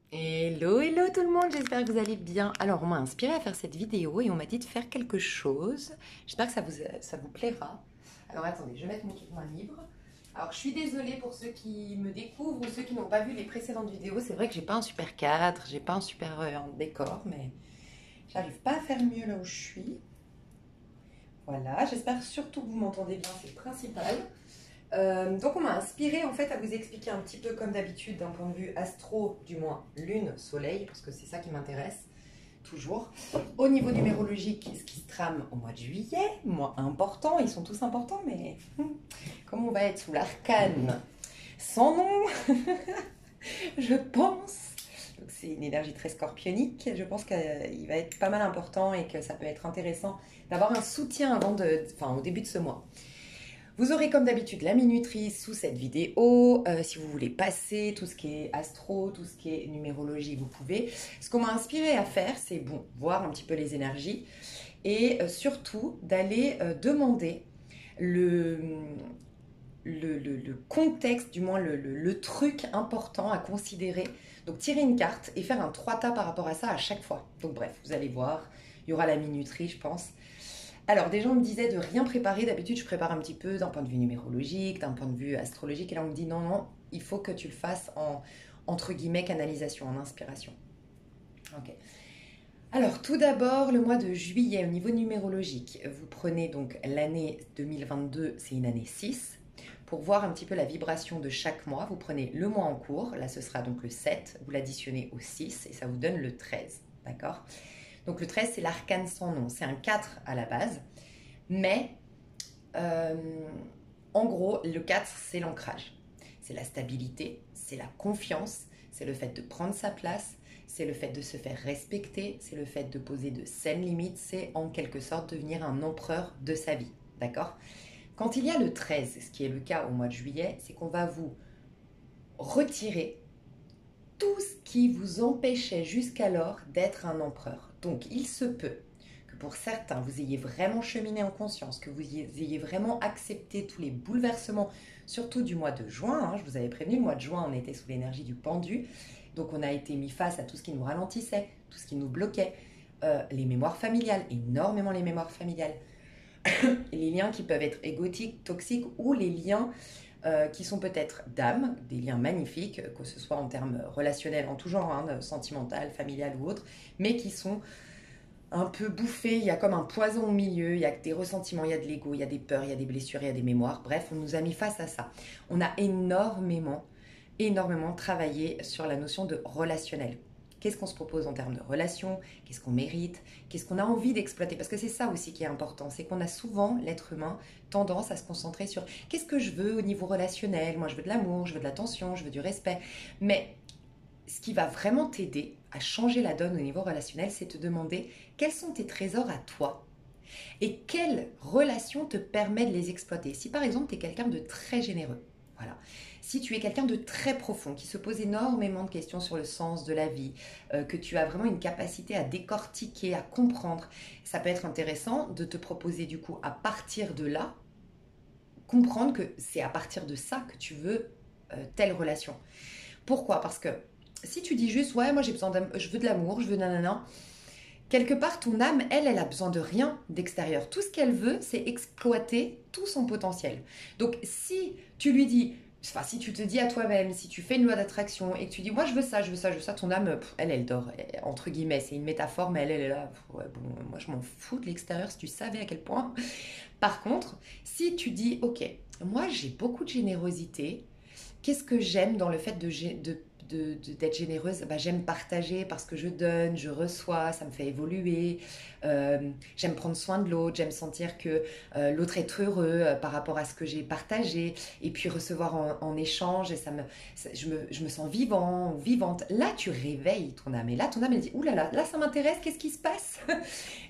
Hello, hello tout le monde, j'espère que vous allez bien. Alors, on m'a inspiré à faire cette vidéo et on m'a dit de faire quelque chose. J'espère que ça vous plaira. Alors, attendez, je vais mettre mon livre. Alors, je suis désolée pour ceux qui me découvrent ou ceux qui n'ont pas vu les précédentes vidéos. C'est vrai que j'ai pas un super cadre, j'ai pas un super décor, mais j'arrive pas à faire mieux là où je suis. Voilà, j'espère surtout que vous m'entendez bien, c'est le principal. Donc on m'a inspiré en fait à vous expliquer un petit peu comme d'habitude d'un point de vue astro, du moins lune, soleil, parce que c'est ça qui m'intéresse toujours. Au niveau numérologique, ce qui se trame au mois de juillet, mois important, ils sont tous importants, mais comme on va être sous l'arcane sans nom, je pense. Donc c'est une énergie très scorpionique, je pense qu'il va être pas mal important et que ça peut être intéressant d'avoir un soutien au début de ce mois. Vous aurez comme d'habitude la minuterie sous cette vidéo. Si vous voulez passer tout ce qui est astro, tout ce qui est numérologie, vous pouvez. Ce qu'on m'a inspiré à faire, c'est voir un petit peu les énergies et surtout d'aller demander le, le contexte, du moins le truc important à considérer. Donc tirer une carte et faire un 3 tas par rapport à ça à chaque fois. Donc bref, vous allez voir, il y aura la minuterie, je pense. Alors, des gens me disaient de rien préparer. D'habitude, je prépare un petit peu d'un point de vue numérologique, d'un point de vue astrologique. Et là, on me dit non, non, il faut que tu le fasses en, entre guillemets, canalisation, en inspiration. Ok. Alors, tout d'abord, le mois de juillet, au niveau numérologique, vous prenez donc l'année 2022, c'est une année 6. Pour voir un petit peu la vibration de chaque mois, vous prenez le mois en cours. Là, ce sera donc le 7. Vous l'additionnez au 6 et ça vous donne le 13. D'accord ? Donc le 13, c'est l'arcane sans nom. C'est un 4 à la base. Mais euh, en gros, le 4, c'est l'ancrage. C'est la stabilité, c'est la confiance, c'est le fait de prendre sa place, c'est le fait de se faire respecter, c'est le fait de poser de saines limites, c'est en quelque sorte devenir un empereur de sa vie. D'accord ? Quand il y a le 13, ce qui est le cas au mois de juillet, c'est qu'on va vous retirer tout ce qui vous empêchait jusqu'alors d'être un empereur. Donc il se peut que pour certains, vous ayez vraiment cheminé en conscience, que vous ayez vraiment accepté tous les bouleversements, surtout du mois de juin. Hein, je vous avais prévenu, le mois de juin, on était sous l'énergie du pendu. Donc on a été mis face à tout ce qui nous ralentissait, tout ce qui nous bloquait, les mémoires familiales, énormément les mémoires familiales, les liens qui peuvent être égotiques, toxiques, ou les liens qui sont peut-être d'âme, des liens magnifiques, que ce soit en termes relationnels, en tout genre, hein, sentimental, familial ou autre, mais qui sont un peu bouffés, il y a comme un poison au milieu, il y a des ressentiments, il y a de l'ego, il y a des peurs, il y a des blessures, il y a des mémoires, bref, on nous a mis face à ça. On a énormément travaillé sur la notion de relationnel. Qu'est-ce qu'on se propose en termes de relation? Qu'est-ce qu'on mérite? Qu'est-ce qu'on a envie d'exploiter? Parce que c'est ça aussi qui est important, c'est qu'on a souvent, l'être humain, tendance à se concentrer sur qu'est-ce que je veux au niveau relationnel? Moi, je veux de l'amour, je veux de l'attention, je veux du respect. Mais ce qui va vraiment t'aider à changer la donne au niveau relationnel, c'est te demander quels sont tes trésors à toi et quelle relation te permet de les exploiter. Si par exemple tu es quelqu'un de très généreux, voilà. Si tu es quelqu'un de très profond, qui se pose énormément de questions sur le sens de la vie, que tu as vraiment une capacité à décortiquer, à comprendre, ça peut être intéressant de te proposer du coup à partir de là, comprendre que c'est à partir de ça que tu veux telle relation. Pourquoi? Parce que si tu dis juste, ouais, moi j'ai besoin je veux de l'amour, je veux nanana, quelque part, ton âme, elle a besoin de rien d'extérieur. Tout ce qu'elle veut, c'est exploiter tout son potentiel. Donc, si tu lui dis, enfin, si tu te dis à toi-même, si tu fais une loi d'attraction et que tu dis, moi, je veux ça, je veux ça, je veux ça, ton âme, elle dort, entre guillemets, c'est une métaphore, mais elle est là, ouais, bon, moi, je m'en fous de l'extérieur, si tu savais à quel point. Par contre, si tu dis, ok, moi, j'ai beaucoup de générosité, qu'est-ce que j'aime dans le fait d'être généreuse? Bah, j'aime partager parce que je donne, je reçois, ça me fait évoluer. J'aime prendre soin de l'autre, j'aime sentir que l'autre est heureux par rapport à ce que j'ai partagé et puis recevoir en échange et je me sens vivant ou vivante. Là, tu réveilles ton âme et là, ton âme elle dit, ouh là, ça m'intéresse, qu'est-ce qui se passe?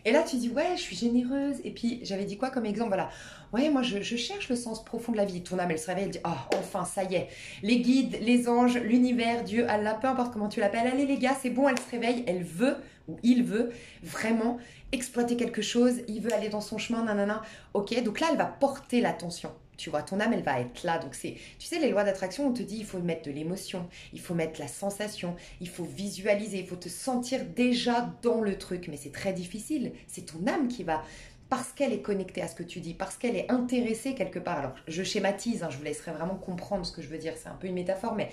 Et là, tu dis, ouais, je suis généreuse. Et puis, j'avais dit quoi comme exemple? Voilà, ouais, moi, je cherche le sens profond de la vie. Ton âme, elle se réveille, elle dit, oh, enfin, ça y est, les guides, les anges, l'univers, Dieu, Allah, peu importe comment tu l'appelles, allez les gars, c'est bon, elle se réveille, elle veut ou il veut vraiment exploiter quelque chose, il veut aller dans son chemin, nanana. Ok, donc là, elle va porter l'attention. Tu vois, ton âme, elle va être là. Donc, tu sais, les lois d'attraction, on te dit, il faut mettre de l'émotion, il faut mettre la sensation, il faut visualiser, il faut te sentir déjà dans le truc. Mais c'est très difficile. C'est ton âme qui va, parce qu'elle est connectée à ce que tu dis, parce qu'elle est intéressée quelque part. Alors, je schématise, hein, je vous laisserai vraiment comprendre ce que je veux dire. C'est un peu une métaphore, mais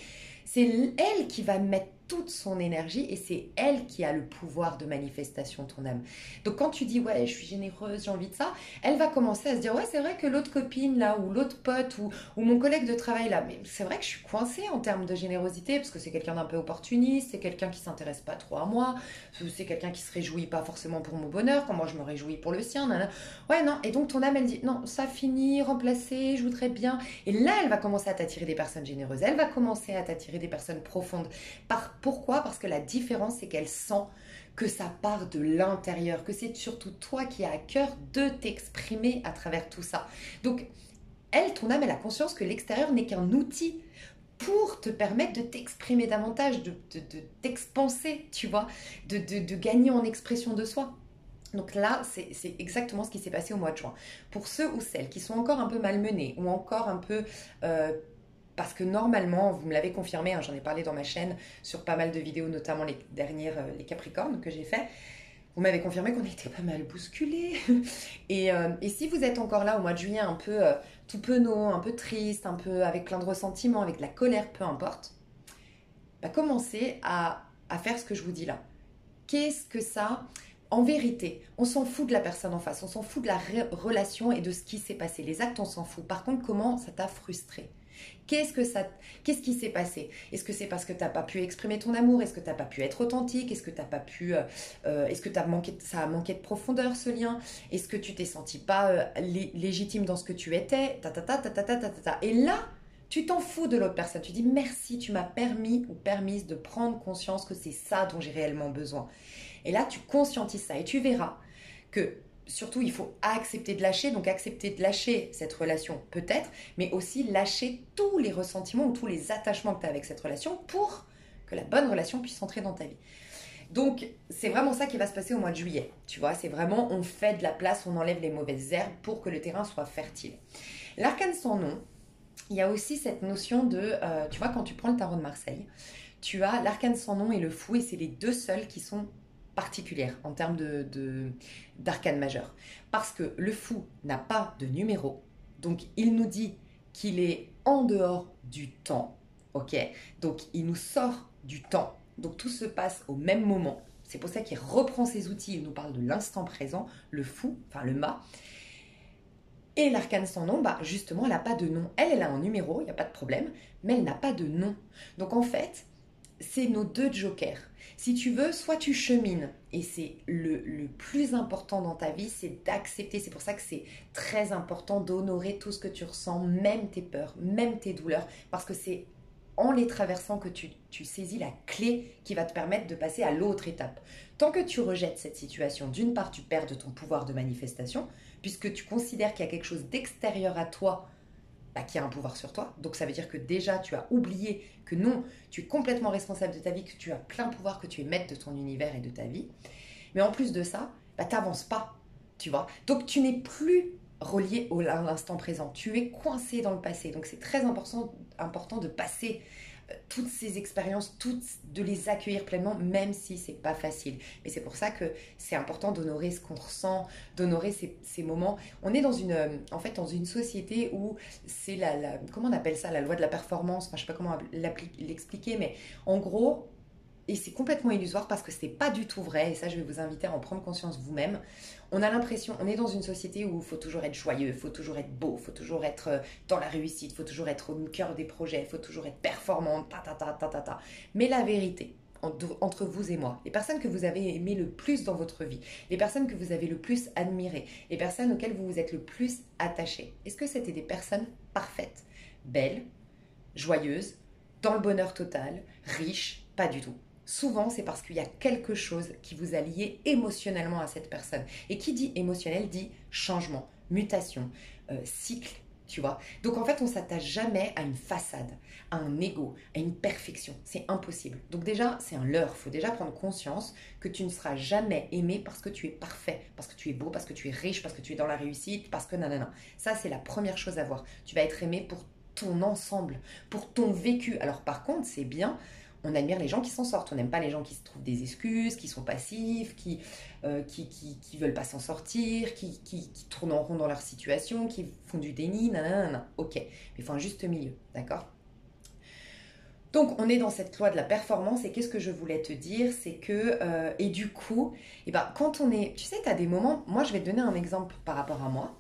c'est elle qui va mettre toute son énergie et c'est elle qui a le pouvoir de manifestation, ton âme. Donc quand tu dis ouais, je suis généreuse, j'ai envie de ça, elle va commencer à se dire ouais, c'est vrai que l'autre copine là, ou l'autre pote, ou mon collègue de travail là, mais c'est vrai que je suis coincée en termes de générosité parce que c'est quelqu'un d'un peu opportuniste, c'est quelqu'un qui s'intéresse pas trop à moi, c'est quelqu'un qui se réjouit pas forcément pour mon bonheur, quand moi je me réjouis pour le sien. Nanana. Ouais, non, et donc ton âme elle dit non, ça finit, remplacé, je voudrais bien. Et là, elle va commencer à t'attirer des personnes généreuses, elle va commencer à t'attirer des personnes profondes. Pourquoi? Parce que la différence, c'est qu'elle sent que ça part de l'intérieur, que c'est surtout toi qui as à cœur de t'exprimer à travers tout ça. Donc, elle, ton âme, elle a conscience que l'extérieur n'est qu'un outil pour te permettre de t'exprimer davantage, de t'expanser, tu vois, de gagner en expression de soi. Donc là, c'est exactement ce qui s'est passé au mois de juin. Pour ceux ou celles qui sont encore un peu malmenés ou encore un peu... parce que normalement, vous me l'avez confirmé, hein, j'en ai parlé dans ma chaîne sur pas mal de vidéos, notamment les dernières, les Capricornes que j'ai fait. Vous m'avez confirmé qu'on était pas mal bousculés. Et si vous êtes encore là au mois de juillet, un peu tout penaud, un peu triste, un peu avec plein de ressentiments, avec de la colère, peu importe, bah commencez à faire ce que je vous dis là. Qu'est-ce que ça... En vérité, on s'en fout de la personne en face, on s'en fout de la relation et de ce qui s'est passé. Les actes, on s'en fout. Par contre, comment ça t'a frustré? Qu'est-ce qui s'est passé? Est-ce que c'est parce que tu n'as pas pu exprimer ton amour? Est-ce que tu n'as pas pu être authentique? Est-ce que t'as pas pu, est-ce que ça a manqué de profondeur ce lien? Est-ce que tu t'es senti pas légitime dans ce que tu étais? Et là, tu t'en fous de l'autre personne. Tu dis merci, tu m'as permis ou permise de prendre conscience que c'est ça dont j'ai réellement besoin. Et là, tu conscientises ça et tu verras que surtout, il faut accepter de lâcher. Donc, accepter de lâcher cette relation, peut-être, mais aussi lâcher tous les ressentiments ou tous les attachements que tu as avec cette relation pour que la bonne relation puisse entrer dans ta vie. Donc, c'est vraiment ça qui va se passer au mois de juillet. Tu vois, c'est vraiment, on fait de la place, on enlève les mauvaises herbes pour que le terrain soit fertile. L'arcane sans nom, il y a aussi cette notion de, tu vois, quand tu prends le tarot de Marseille, tu as l'arcane sans nom et le fou, et c'est les deux seuls qui sont particulières en termes d'arcane majeur. Parce que le fou n'a pas de numéro, donc il nous dit qu'il est en dehors du temps, ok? Donc il nous sort du temps, donc tout se passe au même moment. C'est pour ça qu'il reprend ses outils, il nous parle de l'instant présent, le fou, enfin le mât. Et l'arcane sans nom, bah justement, elle n'a pas de nom. Elle a un numéro, il n'y a pas de problème, mais elle n'a pas de nom. Donc en fait, c'est nos deux jokers. Si tu veux, soit tu chemines, et c'est le plus important dans ta vie, c'est d'accepter. C'est pour ça que c'est très important d'honorer tout ce que tu ressens, même tes peurs, même tes douleurs, parce que c'est en les traversant que tu saisis la clé qui va te permettre de passer à l'autre étape. Tant que tu rejettes cette situation, d'une part, tu perds de ton pouvoir de manifestation, puisque tu considères qu'il y a quelque chose d'extérieur à toi qui a un pouvoir sur toi. Donc ça veut dire que déjà tu as oublié que non, tu es complètement responsable de ta vie, que tu as plein pouvoir, que tu es maître de ton univers et de ta vie. Mais en plus de ça, tu n'avances pas, tu vois. Donc tu n'es plus relié à l'instant présent. Tu es coincé dans le passé. Donc c'est très important de passer toutes ces expériences, de les accueillir pleinement, même si c'est pas facile. Mais c'est pour ça que c'est important d'honorer ce qu'on ressent, d'honorer ces moments. On est en fait, dans une société où c'est comment on appelle ça, la loi de la performance. Enfin, je sais pas comment l'expliquer, mais en gros, et c'est complètement illusoire parce que c'est pas du tout vrai, et ça je vais vous inviter à en prendre conscience vous-même. On a l'impression, on est dans une société où il faut toujours être joyeux, il faut toujours être beau, il faut toujours être dans la réussite, il faut toujours être au cœur des projets, il faut toujours être performant, Mais la vérité, entre vous et moi, les personnes que vous avez aimées le plus dans votre vie, les personnes que vous avez le plus admirées, les personnes auxquelles vous vous êtes le plus attaché, est-ce que c'était des personnes parfaites, belles, joyeuses, dans le bonheur total, riches? Pas du tout. Souvent, c'est parce qu'il y a quelque chose qui vous a lié émotionnellement à cette personne. Et qui dit émotionnel dit changement, mutation, cycle, tu vois. Donc en fait, on s'attache jamais à une façade, à un ego, à une perfection. C'est impossible. Donc déjà, c'est un leurre. Il faut déjà prendre conscience que tu ne seras jamais aimé parce que tu es parfait, parce que tu es beau, parce que tu es riche, parce que tu es dans la réussite, parce que nanana. Ça, c'est la première chose à voir. Tu vas être aimé pour ton ensemble, pour ton vécu. Alors par contre, c'est bien, on admire les gens qui s'en sortent. On n'aime pas les gens qui se trouvent des excuses, qui sont passifs, qui veulent pas s'en sortir, qui tournent en rond dans leur situation, qui font du déni, nanana. Ok, mais il faut un juste milieu, d'accord? Donc, on est dans cette loi de la performance et qu'est-ce que je voulais te dire, c'est que, et du coup, et ben, quand on est, tu sais, tu as des moments, moi je vais te donner un exemple par rapport à moi.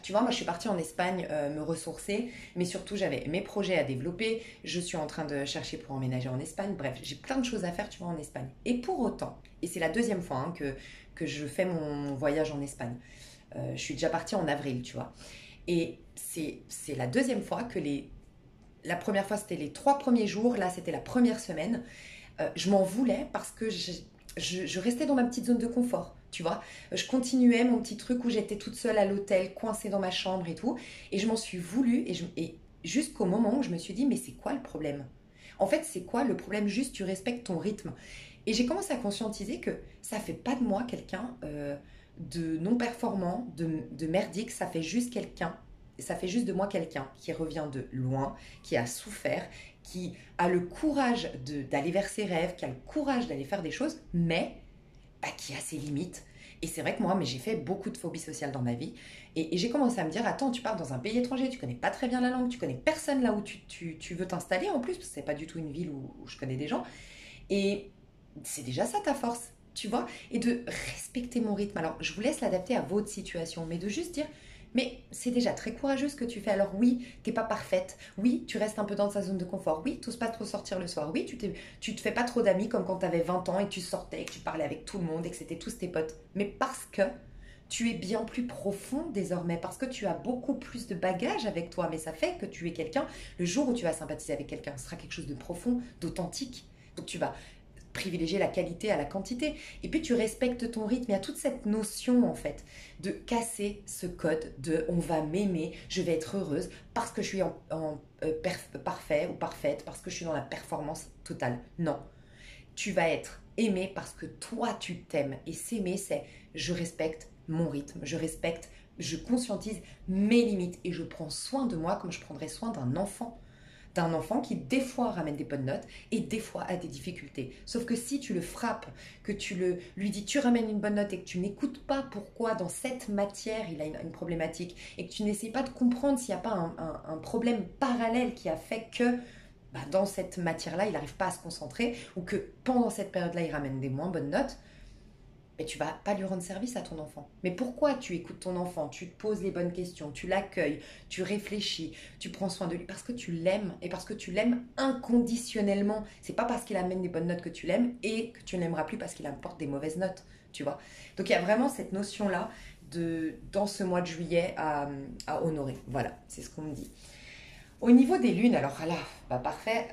Tu vois, moi je suis partie en Espagne me ressourcer, mais surtout j'avais mes projets à développer, je suis en train de chercher pour emménager en Espagne, bref, j'ai plein de choses à faire, tu vois, en Espagne. Et pour autant, et c'est la deuxième fois hein, que je fais mon voyage en Espagne, je suis déjà partie en avril, tu vois, et c'est la deuxième fois que la première fois c'était les 3 premiers jours, là c'était la première semaine, je m'en voulais parce que je restais dans ma petite zone de confort, tu vois. Je continuais mon petit truc où j'étais toute seule à l'hôtel, coincée dans ma chambre et tout. Et je m'en suis voulu et jusqu'au moment où je me suis dit, mais c'est quoi le problème? En fait, c'est quoi le problème? Juste, tu respectes ton rythme. Et j'ai commencé à conscientiser que ça fait pas de moi quelqu'un de non performant, de merdique, ça fait juste quelqu'un. Ça fait juste de moi quelqu'un qui revient de loin, qui a souffert, qui a le courage d'aller vers ses rêves, qui a le courage d'aller faire des choses, mais bah, qui a ses limites. Et c'est vrai que moi, mais j'ai fait beaucoup de phobie sociale dans ma vie. Et j'ai commencé à me dire, attends, tu pars dans un pays étranger, tu connais pas très bien la langue, tu connais personne là où tu veux t'installer en plus, parce que c'est pas du tout une ville où je connais des gens. Et c'est déjà ça ta force, tu vois. Et de respecter mon rythme. Alors, je vous laisse l'adapter à votre situation, mais de juste dire, mais c'est déjà très courageux ce que tu fais. Alors oui, t'es pas parfaite. Oui, tu restes un peu dans ta zone de confort. Oui, tu n'oses pas trop sortir le soir. Oui, tu te fais pas trop d'amis comme quand tu avais 20 ans et que tu sortais et que tu parlais avec tout le monde et que c'était tous tes potes. Mais parce que tu es bien plus profond désormais, parce que tu as beaucoup plus de bagages avec toi. Mais ça fait que tu es quelqu'un, le jour où tu vas sympathiser avec quelqu'un, ce sera quelque chose de profond, d'authentique. Donc tu vas privilégier la qualité à la quantité. Et puis tu respectes ton rythme. Il y a toute cette notion en fait de casser ce code de on va m'aimer, je vais être heureuse parce que je suis parfait ou parfaite, parce que je suis dans la performance totale. Non. Tu vas être aimé parce que toi tu t'aimes. Et s'aimer, c'est je respecte mon rythme, je respecte, je conscientise mes limites et je prends soin de moi comme je prendrais soin d'un enfant qui des fois ramène des bonnes notes et des fois a des difficultés. Sauf que si tu le frappes, que lui dis tu ramènes une bonne note et que tu n'écoutes pas pourquoi dans cette matière il a une problématique et que tu n'essaies pas de comprendre s'il n'y a pas un problème parallèle qui a fait que bah, dans cette matière-là il n'arrive pas à se concentrer ou que pendant cette période-là il ramène des moins bonnes notes, mais tu vas pas lui rendre service à ton enfant. Mais pourquoi tu écoutes ton enfant, tu te poses les bonnes questions, tu l'accueilles, tu réfléchis, tu prends soin de lui parce que tu l'aimes et parce que tu l'aimes inconditionnellement. C'est pas parce qu'il amène des bonnes notes que tu l'aimes et que tu ne l'aimeras plus parce qu'il apporte des mauvaises notes, tu vois. Donc il y a vraiment cette notion-là dans ce mois de juillet à honorer. Voilà, c'est ce qu'on me dit. Au niveau des lunes, alors là, bah parfait.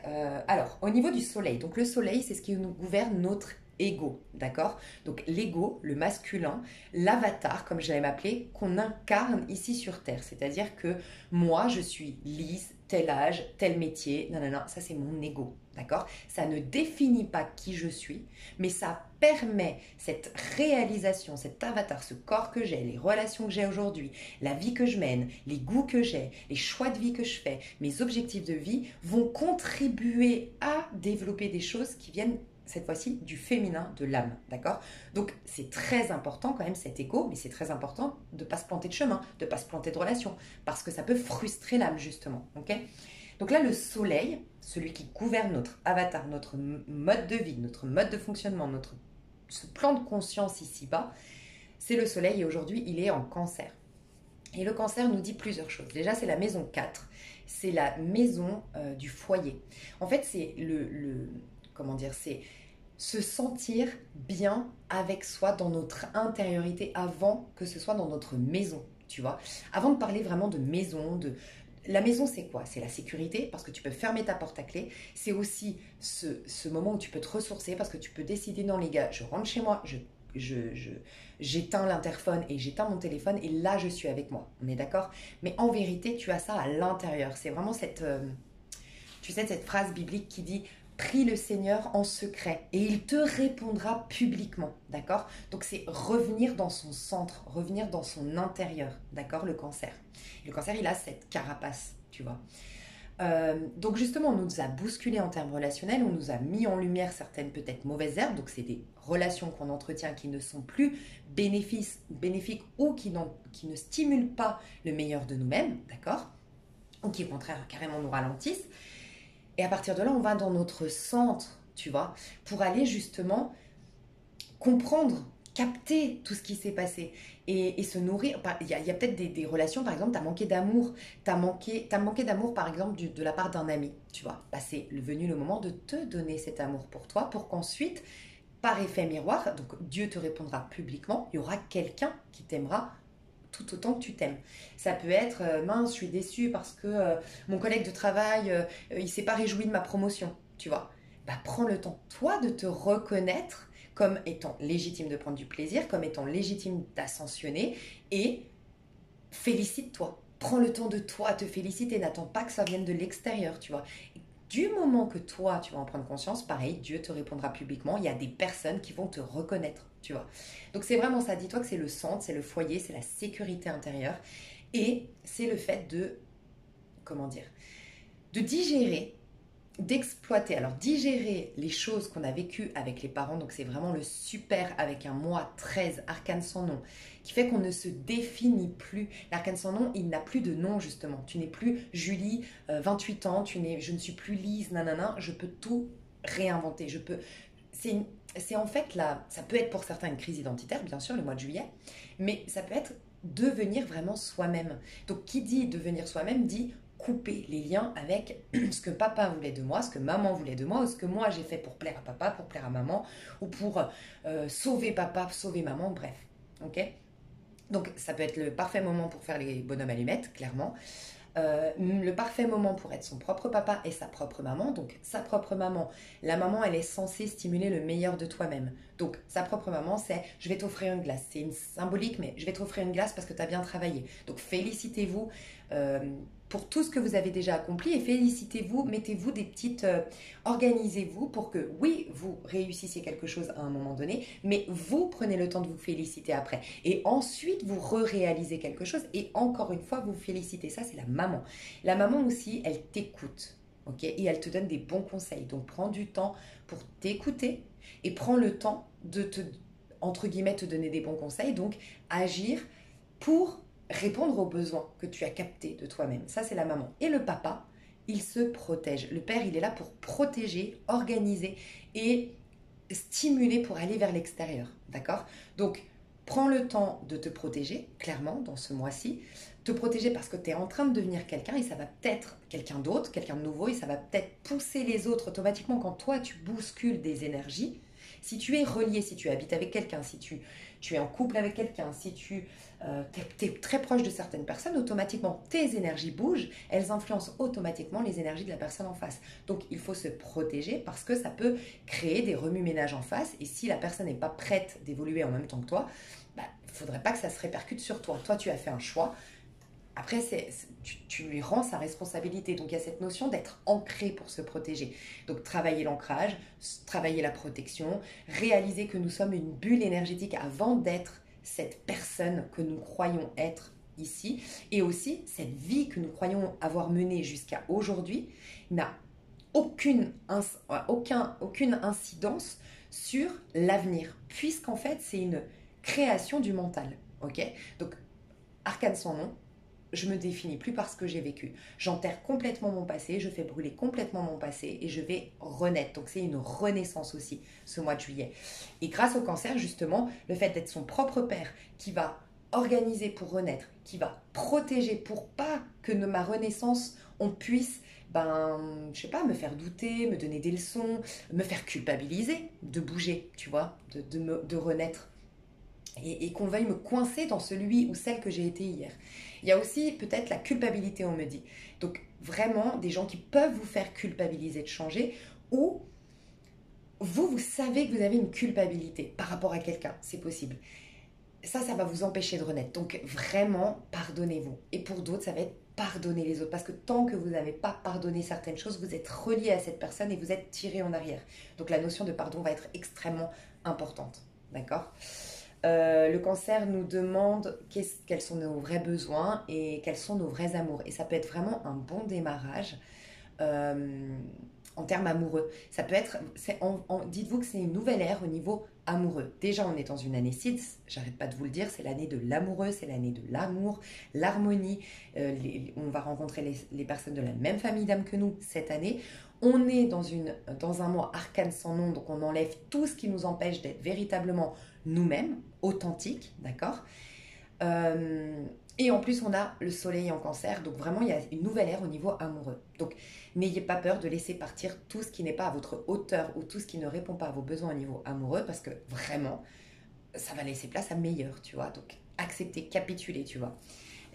Alors, au niveau du soleil, donc le soleil, c'est ce qui nous gouverne notre ego, d'accord? Donc l'ego, le masculin, l'avatar, comme je l'aime appeler, qu'on incarne ici sur Terre. C'est-à-dire que moi, je suis Lise, tel âge, tel métier, non, non, non, ça c'est mon ego, d'accord? Ça ne définit pas qui je suis, mais ça permet cette réalisation, cet avatar, ce corps que j'ai, les relations que j'ai aujourd'hui, la vie que je mène, les goûts que j'ai, les choix de vie que je fais, mes objectifs de vie vont contribuer à développer des choses qui viennent cette fois-ci du féminin, de l'âme, d'accord? Donc c'est très important quand même cet écho, mais c'est très important de ne pas se planter de chemin, de ne pas se planter de relation, parce que ça peut frustrer l'âme justement, ok? Donc là, le soleil, celui qui gouverne notre avatar, notre mode de vie, notre mode de fonctionnement, ce plan de conscience ici-bas, c'est le soleil et aujourd'hui, il est en cancer. Et le cancer nous dit plusieurs choses. Déjà, c'est la maison 4, c'est la maison du foyer. En fait, c'est comment dire, c'est se sentir bien avec soi dans notre intériorité avant que ce soit dans notre maison, tu vois. Avant de parler vraiment de maison, la maison, c'est quoi? C'est la sécurité, parce que tu peux fermer ta porte à clé. C'est aussi ce moment où tu peux te ressourcer, parce que tu peux décider, non les gars, je rentre chez moi, j'éteins l'interphone et j'éteins mon téléphone et là je suis avec moi. On est d'accord? Mais en vérité, tu as ça à l'intérieur. C'est vraiment tu sais, cette phrase biblique qui dit prie le Seigneur en secret et il te répondra publiquement, d'accord? Donc c'est revenir dans son centre, revenir dans son intérieur, d'accord? Le cancer. Et le cancer, il a cette carapace, tu vois. Donc justement, on nous a bousculé en termes relationnels, on nous a mis en lumière certaines peut-être mauvaises herbes, donc c'est des relations qu'on entretient qui ne sont plus bénéfiques ou qui ne stimulent pas le meilleur de nous-mêmes, d'accord? Ou qui au contraire carrément nous ralentissent. Et à partir de là, on va dans notre centre, tu vois, pour aller justement comprendre, capter tout ce qui s'est passé et se nourrir. Il y a peut-être des relations, par exemple, tu as manqué d'amour. T'as manqué d'amour, par exemple, de la part d'un ami, tu vois. Bah, c'est venu le moment de te donner cet amour pour toi, pour qu'ensuite, par effet miroir, donc Dieu te répondra publiquement, il y aura quelqu'un qui t'aimera tout autant que tu t'aimes. Ça peut être mince, je suis déçue parce que mon collègue de travail, il s'est pas réjoui de ma promotion, tu vois. Bah, prends le temps, toi, de te reconnaître comme étant légitime de prendre du plaisir, comme étant légitime d'ascensionner et félicite-toi. Prends le temps de toi te féliciter, n'attends pas que ça vienne de l'extérieur, tu vois. Du moment que toi, tu vas en prendre conscience, pareil, Dieu te répondra publiquement. Il y a des personnes qui vont te reconnaître, tu vois. Donc c'est vraiment ça. Dis-toi que c'est le centre, c'est le foyer, c'est la sécurité intérieure. Et c'est le fait de, comment dire, de digérer, d'exploiter. Alors digérer les choses qu'on a vécues avec les parents. Donc c'est vraiment le super avec un moi 13, arcane sans nom, qui fait qu'on ne se définit plus. L'arcane sans nom, il n'a plus de nom justement. Tu n'es plus Julie, 28 ans, je ne suis plus Lise, nanana. Je peux tout réinventer. C'est en fait là, ça peut être pour certains une crise identitaire, bien sûr, le mois de juillet, mais ça peut être devenir vraiment soi-même. Donc qui dit devenir soi-même dit couper les liens avec ce que papa voulait de moi, ce que maman voulait de moi, ou ce que moi j'ai fait pour plaire à papa, pour plaire à maman, ou pour sauver papa, sauver maman, bref. Ok? Donc ça peut être le parfait moment pour faire les bonhommes allumettes, clairement. Le parfait moment pour être son propre papa et sa propre maman. Donc sa propre maman, la maman elle est censée stimuler le meilleur de toi-même. Donc sa propre maman c'est je vais t'offrir une glace. C'est une symbolique mais je vais t'offrir une glace parce que tu as bien travaillé. Donc félicitez-vous pour tout ce que vous avez déjà accompli et félicitez-vous, mettez-vous des petites... organisez-vous pour que oui, vous réussissiez quelque chose à un moment donné, mais vous prenez le temps de vous féliciter après. Et ensuite, vous réalisez quelque chose et encore une fois, vous félicitez. Ça, c'est la maman. La maman aussi, elle t'écoute, ok? Et elle te donne des bons conseils. Donc, prends du temps pour t'écouter et prends le temps de entre guillemets, te donner des bons conseils. Donc, agir pour répondre aux besoins que tu as captés de toi-même. Ça, c'est la maman. Et le papa, il se protège. Le père, il est là pour protéger, organiser et stimuler pour aller vers l'extérieur. D'accord? Donc, prends le temps de te protéger, clairement, dans ce mois-ci. Te protéger parce que tu es en train de devenir quelqu'un et ça va peut-être quelqu'un d'autre, quelqu'un de nouveau, et ça va peut-être pousser les autres automatiquement quand toi, tu bouscules des énergies. Si tu es relié, si tu habites avec quelqu'un, si tu es en couple avec quelqu'un, si tu es très proche de certaines personnes, automatiquement tes énergies bougent, elles influencent automatiquement les énergies de la personne en face. Donc il faut se protéger parce que ça peut créer des remue-ménages en face et si la personne n'est pas prête d'évoluer en même temps que toi, il ne faudrait pas que ça se répercute sur toi. Toi, tu as fait un choix. Après, tu lui rends sa responsabilité. Donc, il y a cette notion d'être ancré pour se protéger. Donc, travailler l'ancrage, travailler la protection, réaliser que nous sommes une bulle énergétique avant d'être cette personne que nous croyons être ici. Et aussi, cette vie que nous croyons avoir menée jusqu'à aujourd'hui n'a aucune incidence sur l'avenir. Puisqu'en fait, c'est une création du mental. Ok? Donc, arcane sans nom. Je me définis plus par ce que j'ai vécu. J'enterre complètement mon passé, je fais brûler complètement mon passé et je vais renaître. Donc c'est une renaissance aussi ce mois de juillet. Et grâce au cancer, justement, le fait d'être son propre père qui va organiser pour renaître, qui va protéger pour pas que ma renaissance, on puisse, je sais pas, me faire douter, me donner des leçons, me faire culpabiliser de bouger, tu vois, de renaître. Et qu'on veuille me coincer dans celui ou celle que j'ai été hier. Il y a aussi peut-être la culpabilité, on me dit. Donc vraiment, des gens qui peuvent vous faire culpabiliser de changer ou vous savez que vous avez une culpabilité par rapport à quelqu'un, c'est possible. Ça va vous empêcher de renaître. Donc vraiment, pardonnez-vous. Et pour d'autres, ça va être pardonner les autres. Parce que tant que vous n'avez pas pardonné certaines choses, vous êtes relié à cette personne et vous êtes tiré en arrière. Donc la notion de pardon va être extrêmement importante. D'accord. Le cancer nous demande quels sont nos vrais besoins et quels sont nos vrais amours. Et ça peut être vraiment un bon démarrage en termes amoureux. Ça peut être, dites-vous que c'est une nouvelle ère au niveau amoureux. Déjà, on est dans une année 6, j'arrête pas de vous le dire, c'est l'année de l'amoureux, c'est l'année de l'amour, l'harmonie. On va rencontrer les personnes de la même famille d'âme que nous cette année. On est dans un mois arcane sans nom, donc on enlève tout ce qui nous empêche d'être véritablement nous-mêmes, authentiques, d'accord. Et en plus, on a le soleil en cancer, donc vraiment, il y a une nouvelle ère au niveau amoureux. Donc, n'ayez pas peur de laisser partir tout ce qui n'est pas à votre hauteur ou tout ce qui ne répond pas à vos besoins au niveau amoureux, parce que vraiment, ça va laisser place à meilleur, tu vois. Donc, acceptez, capitulez, tu vois.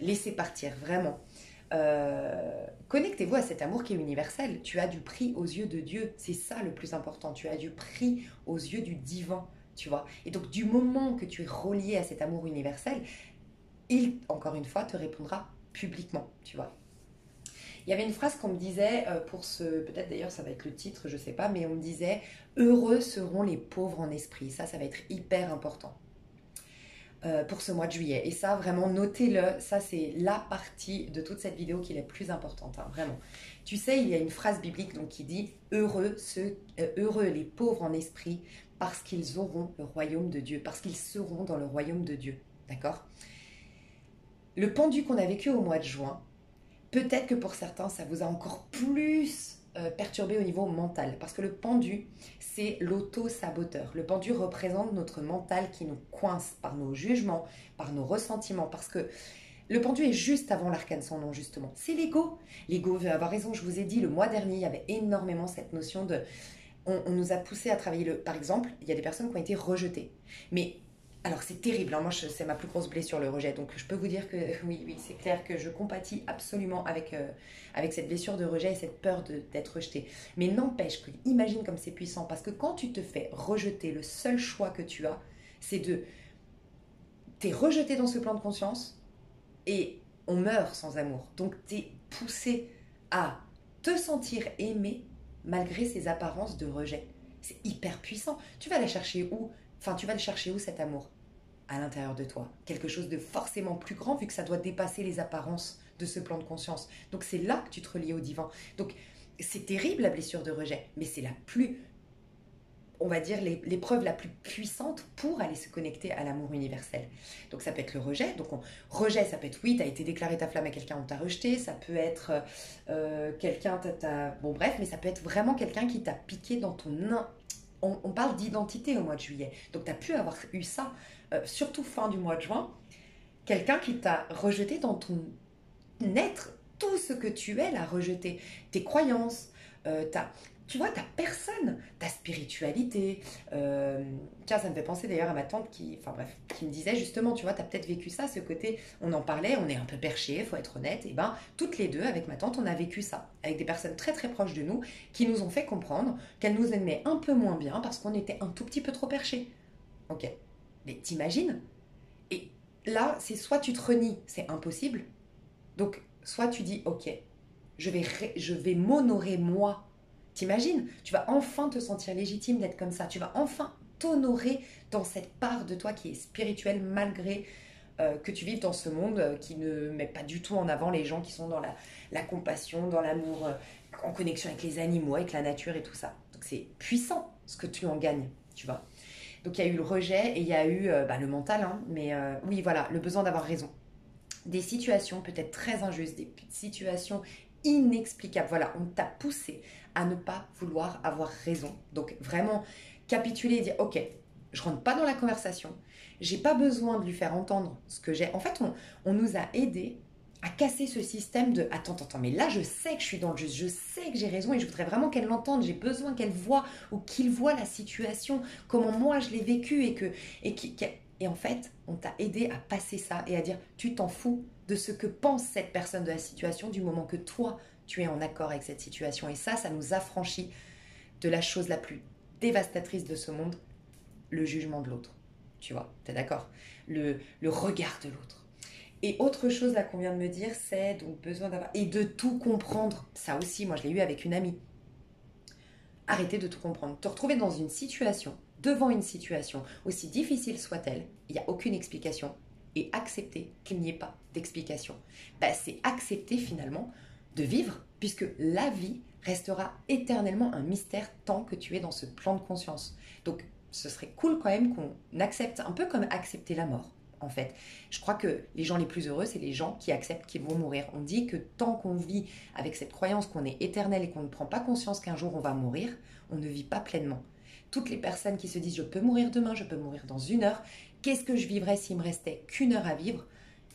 Laissez partir, vraiment. Connectez-vous à cet amour qui est universel. Tu as du prix aux yeux de Dieu, c'est ça le plus important. Tu as du prix aux yeux du divin, tu vois. Et donc, du moment que tu es relié à cet amour universel, il, encore une fois, te répondra publiquement, tu vois. Il y avait une phrase qu'on me disait, peut-être d'ailleurs ça va être le titre, je sais pas, mais on me disait « Heureux seront les pauvres en esprit ». Ça va être hyper important pour ce mois de juillet. Et ça, vraiment, notez-le. Ça, c'est la partie de toute cette vidéo qui est la plus importante, hein, vraiment. Tu sais, il y a une phrase biblique donc, qui dit « Heureux les pauvres en esprit parce qu'ils auront le royaume de Dieu, parce qu'ils seront dans le royaume de Dieu. » D'accord ? Le pendu qu'on a vécu au mois de juin, peut-être que pour certains, ça vous a encore plus perturbé au niveau mental. Parce que le pendu, c'est l'auto-saboteur. Le pendu représente notre mental qui nous coince par nos jugements, par nos ressentiments. Parce que le pendu est juste avant l'arcane sans nom, justement. C'est l'ego. L'ego veut avoir raison. Je vous ai dit, le mois dernier, il y avait énormément cette notion de... On nous a poussé à travailler Par exemple, il y a des personnes qui ont été rejetées. Mais... Alors c'est terrible, hein. Moi c'est ma plus grosse blessure le rejet, donc je peux vous dire que oui, c'est clair que je compatis absolument avec cette blessure de rejet et cette peur d'être rejeté. Mais n'empêche que, imagine comme c'est puissant, parce que quand tu te fais rejeter, le seul choix que tu as, c'est t'es rejeté dans ce plan de conscience et on meurt sans amour. Donc t'es poussé à te sentir aimé malgré ces apparences de rejet. C'est hyper puissant. Tu vas la chercher où? Enfin, tu vas le chercher où cet amour? À l'intérieur de toi. Quelque chose de forcément plus grand vu que ça doit dépasser les apparences de ce plan de conscience. Donc c'est là que tu te relis au divin. Donc c'est terrible la blessure de rejet, mais c'est la plus, on va dire, l'épreuve la plus puissante pour aller se connecter à l'amour universel. Donc ça peut être le rejet. Donc rejet, ça peut être oui, tu as été déclaré ta flamme à quelqu'un, on t'a rejeté. Ça peut être quelqu'un, bon bref, mais ça peut être vraiment quelqu'un qui t'a piqué dans ton... On parle d'identité au mois de juillet. Donc tu as pu avoir eu ça, surtout fin du mois de juin. Quelqu'un qui t'a rejeté dans ton être. Tout ce que tu es l'a rejeté. Tes croyances, tu vois, ta personne, ta spiritualité. Tiens, ça me fait penser d'ailleurs à ma tante qui me disait justement, tu vois, tu as peut-être vécu ça, ce côté, on en parlait, on est un peu perché, il faut être honnête. Et ben, toutes les deux, avec ma tante, on a vécu ça. Avec des personnes très très proches de nous qui nous ont fait comprendre qu'elles nous aimaient un peu moins bien parce qu'on était un tout petit peu trop perché. Ok, mais t'imagines? Et là, c'est soit tu te renies, c'est impossible. Donc, soit tu dis, ok, je vais m'honorer moi. T'imagines? Tu vas enfin te sentir légitime d'être comme ça. Tu vas enfin t'honorer dans cette part de toi qui est spirituelle malgré que tu vives dans ce monde qui ne met pas du tout en avant les gens qui sont dans la compassion, dans l'amour, en connexion avec les animaux, avec la nature et tout ça. Donc c'est puissant ce que tu en gagnes, tu vois. Donc il y a eu le rejet et il y a eu le mental, hein, mais oui voilà, le besoin d'avoir raison. Des situations peut-être très injustes, des situations inexplicables. Voilà, on t'a poussé à ne pas vouloir avoir raison. Donc vraiment capituler et dire ok, je rentre pas dans la conversation, j'ai pas besoin de lui faire entendre ce que j'ai. En fait, on nous a aidés à casser ce système de attends, mais là je sais que je suis dans le juste, je sais que j'ai raison et je voudrais vraiment qu'elle l'entende, j'ai besoin qu'elle voit ou qu'il voit la situation, comment moi je l'ai vécue et en fait, on t'a aidé à passer ça et à dire tu t'en fous de ce que pense cette personne de la situation du moment que toi tu es en accord avec cette situation. Et ça nous affranchit de la chose la plus dévastatrice de ce monde, le jugement de l'autre. Tu vois, t'es d'accord? Le regard de l'autre. Et autre chose là qu'on vient de me dire, c'est donc besoin d'avoir... Et de tout comprendre. Ça aussi, moi je l'ai eu avec une amie. Arrêtez de tout comprendre. Te retrouver dans une situation, devant une situation, aussi difficile soit-elle, il n'y a aucune explication. Et accepter qu'il n'y ait pas d'explication. Ben, c'est accepter finalement de vivre, puisque la vie restera éternellement un mystère tant que tu es dans ce plan de conscience. Donc ce serait cool quand même qu'on accepte, un peu comme accepter la mort. En fait, je crois que les gens les plus heureux, c'est les gens qui acceptent qu'ils vont mourir. On dit que tant qu'on vit avec cette croyance qu'on est éternel et qu'on ne prend pas conscience qu'un jour on va mourir, on ne vit pas pleinement. Toutes les personnes qui se disent je peux mourir demain, je peux mourir dans 1 heure, qu'est-ce que je vivrais s'il me restait qu'1 heure à vivre?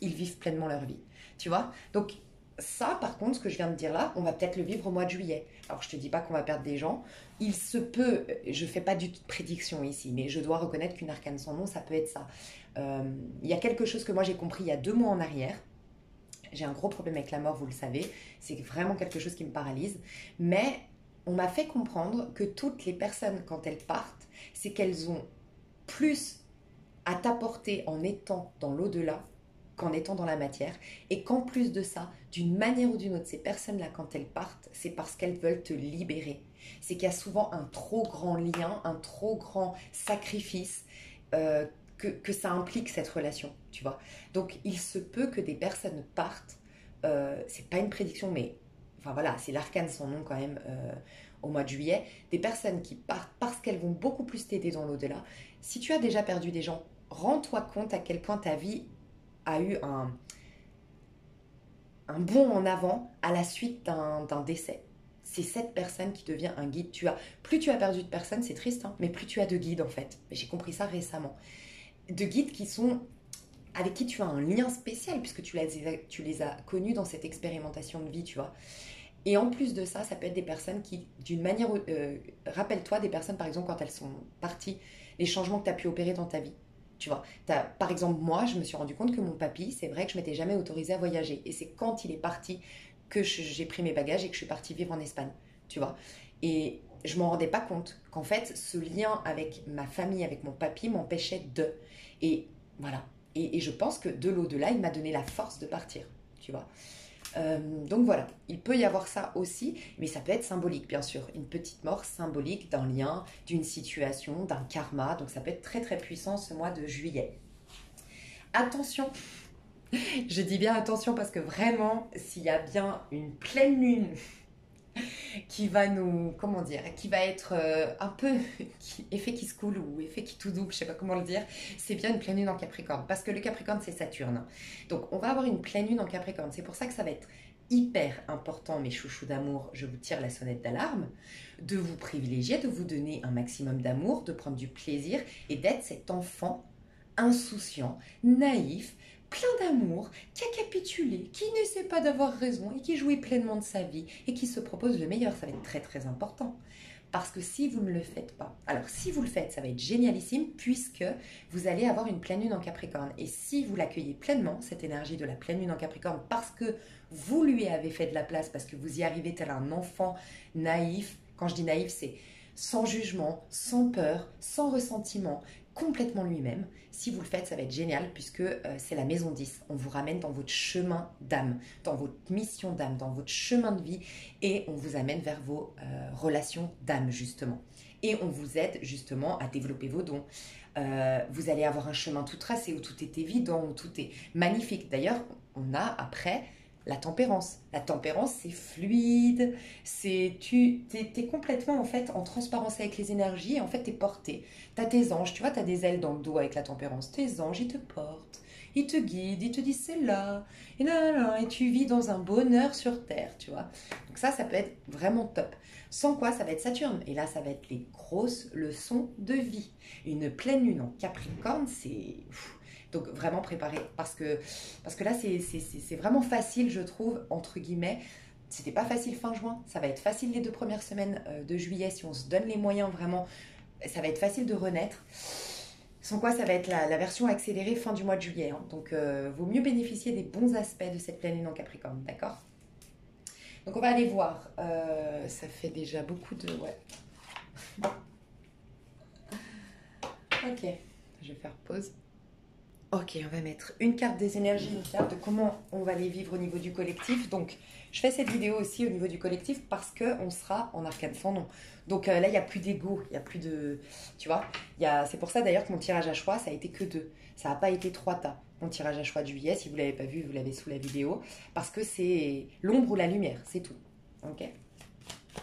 Ils vivent pleinement leur vie. Tu vois? Donc ça, par contre, ce que je viens de dire là, on va peut-être le vivre au mois de juillet. Alors, je te dis pas qu'on va perdre des gens. Il se peut, je fais pas du tout de prédiction ici, mais je dois reconnaître qu'une arcane sans nom, ça peut être ça. Il y a quelque chose que moi j'ai compris il y a 2 mois en arrière. J'ai un gros problème avec la mort, vous le savez. C'est vraiment quelque chose qui me paralyse. Mais on m'a fait comprendre que toutes les personnes, quand elles partent, c'est qu'elles ont plus à t'apporter en étant dans l'au-delà qu'en étant dans la matière, et qu'en plus de ça, d'une manière ou d'une autre, ces personnes-là, quand elles partent, c'est parce qu'elles veulent te libérer. C'est qu'il y a souvent un trop grand lien, un trop grand sacrifice que ça implique cette relation, tu vois. Donc, il se peut que des personnes partent, c'est pas une prédiction, mais enfin voilà, c'est l'arcane son nom quand même, au mois de juillet, des personnes qui partent parce qu'elles vont beaucoup plus t'aider dans l'au-delà. Si tu as déjà perdu des gens, rends-toi compte à quel point ta vie a eu un bond en avant à la suite d'un décès. C'est cette personne qui devient un guide. Plus tu as perdu de personnes, c'est triste, hein, mais plus tu as de guides en fait. J'ai compris ça récemment. De guides avec qui tu as un lien spécial, puisque tu les as connus dans cette expérimentation de vie, tu vois. Et en plus de ça, ça peut être des personnes qui, d'une manière... rappelle-toi des personnes, par exemple, quand elles sont parties, les changements que tu as pu opérer dans ta vie. Tu vois, par exemple, moi, je me suis rendu compte que mon papy, c'est vrai que je m'étais jamais autorisée à voyager. Et c'est quand il est parti que j'ai pris mes bagages et que je suis partie vivre en Espagne. Tu vois. Et je m'en rendais pas compte qu'en fait, ce lien avec ma famille, avec mon papy, m'empêchait de. Et voilà. Et je pense que de l'au-delà, il m'a donné la force de partir. Tu vois. Donc voilà, il peut y avoir ça aussi, mais ça peut être symbolique, bien sûr. Une petite mort symbolique d'un lien, d'une situation, d'un karma. Donc ça peut être très très puissant ce mois de juillet. Attention, je dis bien attention parce que vraiment, s'il y a bien une pleine lune qui va nous, comment dire, qui va être un peu effet qui se coule ou effet qui tout double, je sais pas comment le dire, c'est bien une pleine lune en Capricorne, parce que le Capricorne c'est Saturne. Donc on va avoir une pleine lune en Capricorne, c'est pour ça que ça va être hyper important, mes chouchous d'amour, je vous tire la sonnette d'alarme, de vous privilégier, de vous donner un maximum d'amour, de prendre du plaisir et d'être cet enfant insouciant, naïf, plein d'amour, qui a capitulé, qui ne sait pas d'avoir raison et qui jouit pleinement de sa vie et qui se propose le meilleur. Ça va être très très important. Parce que si vous ne le faites pas, alors si vous le faites, ça va être génialissime puisque vous allez avoir une pleine lune en Capricorne. Et si vous l'accueillez pleinement, cette énergie de la pleine lune en Capricorne, parce que vous lui avez fait de la place, parce que vous y arrivez tel un enfant naïf, quand je dis naïf, c'est sans jugement, sans peur, sans ressentiment, complètement lui-même. Si vous le faites, ça va être génial puisque c'est la maison 10. On vous ramène dans votre chemin d'âme, dans votre mission d'âme, dans votre chemin de vie et on vous amène vers vos relations d'âme justement. Et on vous aide justement à développer vos dons. Vous allez avoir un chemin tout tracé où tout est évident, où tout est magnifique. D'ailleurs, on a après la tempérance. La tempérance, c'est fluide, t'es complètement en fait en transparence avec les énergies et en fait t'es porté. T'as tes anges, tu vois, t'as des ailes dans le dos avec la tempérance. Tes anges, ils te portent, ils te guident, ils te disent c'est là, et là, là, et tu vis dans un bonheur sur terre, tu vois. Donc ça peut être vraiment top. Sans quoi, ça va être Saturne. Et là, ça va être les grosses leçons de vie. Une pleine lune en Capricorne, c'est... Donc vraiment préparé parce que là c'est vraiment facile je trouve entre guillemets. C'était pas facile fin juin, ça va être facile les 2 premières semaines de juillet si on se donne les moyens vraiment. Ça va être facile de renaître. Sans quoi ça va être la version accélérée fin du mois de juillet. Hein. Donc vaut mieux bénéficier des bons aspects de cette pleine lune en Capricorne, d'accord? Donc on va aller voir. Ça fait déjà beaucoup de... Ouais. Ok, je vais faire pause. Ok, on va mettre une carte des énergies, une carte de comment on va les vivre au niveau du collectif. Donc, je fais cette vidéo aussi au niveau du collectif parce qu'on sera en arcane sans nom. Donc là, il n'y a plus d'ego, il n'y a plus de... Tu vois, c'est pour ça d'ailleurs que mon tirage à choix, ça a été que 2. Ça n'a pas été 3 tas. Mon tirage à choix de juillet, si vous ne l'avez pas vu, vous l'avez sous la vidéo. Parce que c'est l'ombre ou la lumière, c'est tout. Ok.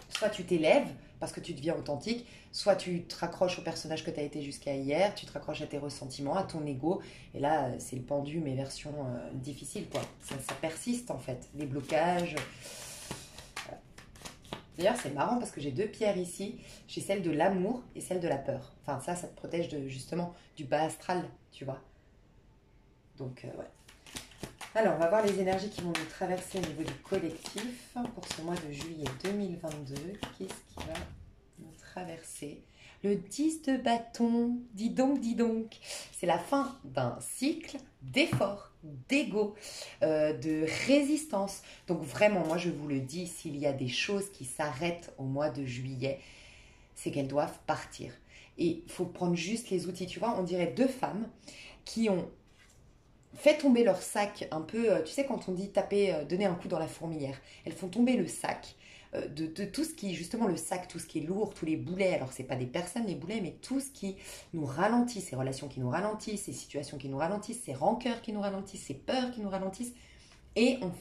Soit tu t'élèves parce que tu deviens authentique, soit tu te raccroches au personnage que tu as été jusqu'à hier, tu te raccroches à tes ressentiments, à ton ego, et là c'est le pendu mais version difficile quoi. Ça persiste en fait, les blocages. D'ailleurs c'est marrant parce que j'ai 2 pierres ici, j'ai celle de l'amour et celle de la peur. Enfin ça te protège justement du bas astral, tu vois. Donc ouais. Alors, on va voir les énergies qui vont nous traverser au niveau du collectif pour ce mois de juillet 2022. Qu'est-ce qui va nous traverser? Le 10 de bâton, dis donc, dis donc. C'est la fin d'un cycle d'efforts, d'ego, de résistance. Donc vraiment, moi je vous le dis, s'il y a des choses qui s'arrêtent au mois de juillet, c'est qu'elles doivent partir. Et il faut prendre juste les outils. Tu vois, on dirait 2 femmes qui ont fait tomber leur sac un peu, tu sais quand on dit taper, donner un coup dans la fourmilière, elles font tomber le sac de tout ce qui, justement le sac, tout ce qui est lourd, tous les boulets, alors c'est pas des personnes les boulets, mais tout ce qui nous ralentit, ces relations qui nous ralentissent, ces situations qui nous ralentissent, ces rancœurs qui nous ralentissent, ces peurs qui nous ralentissent, et on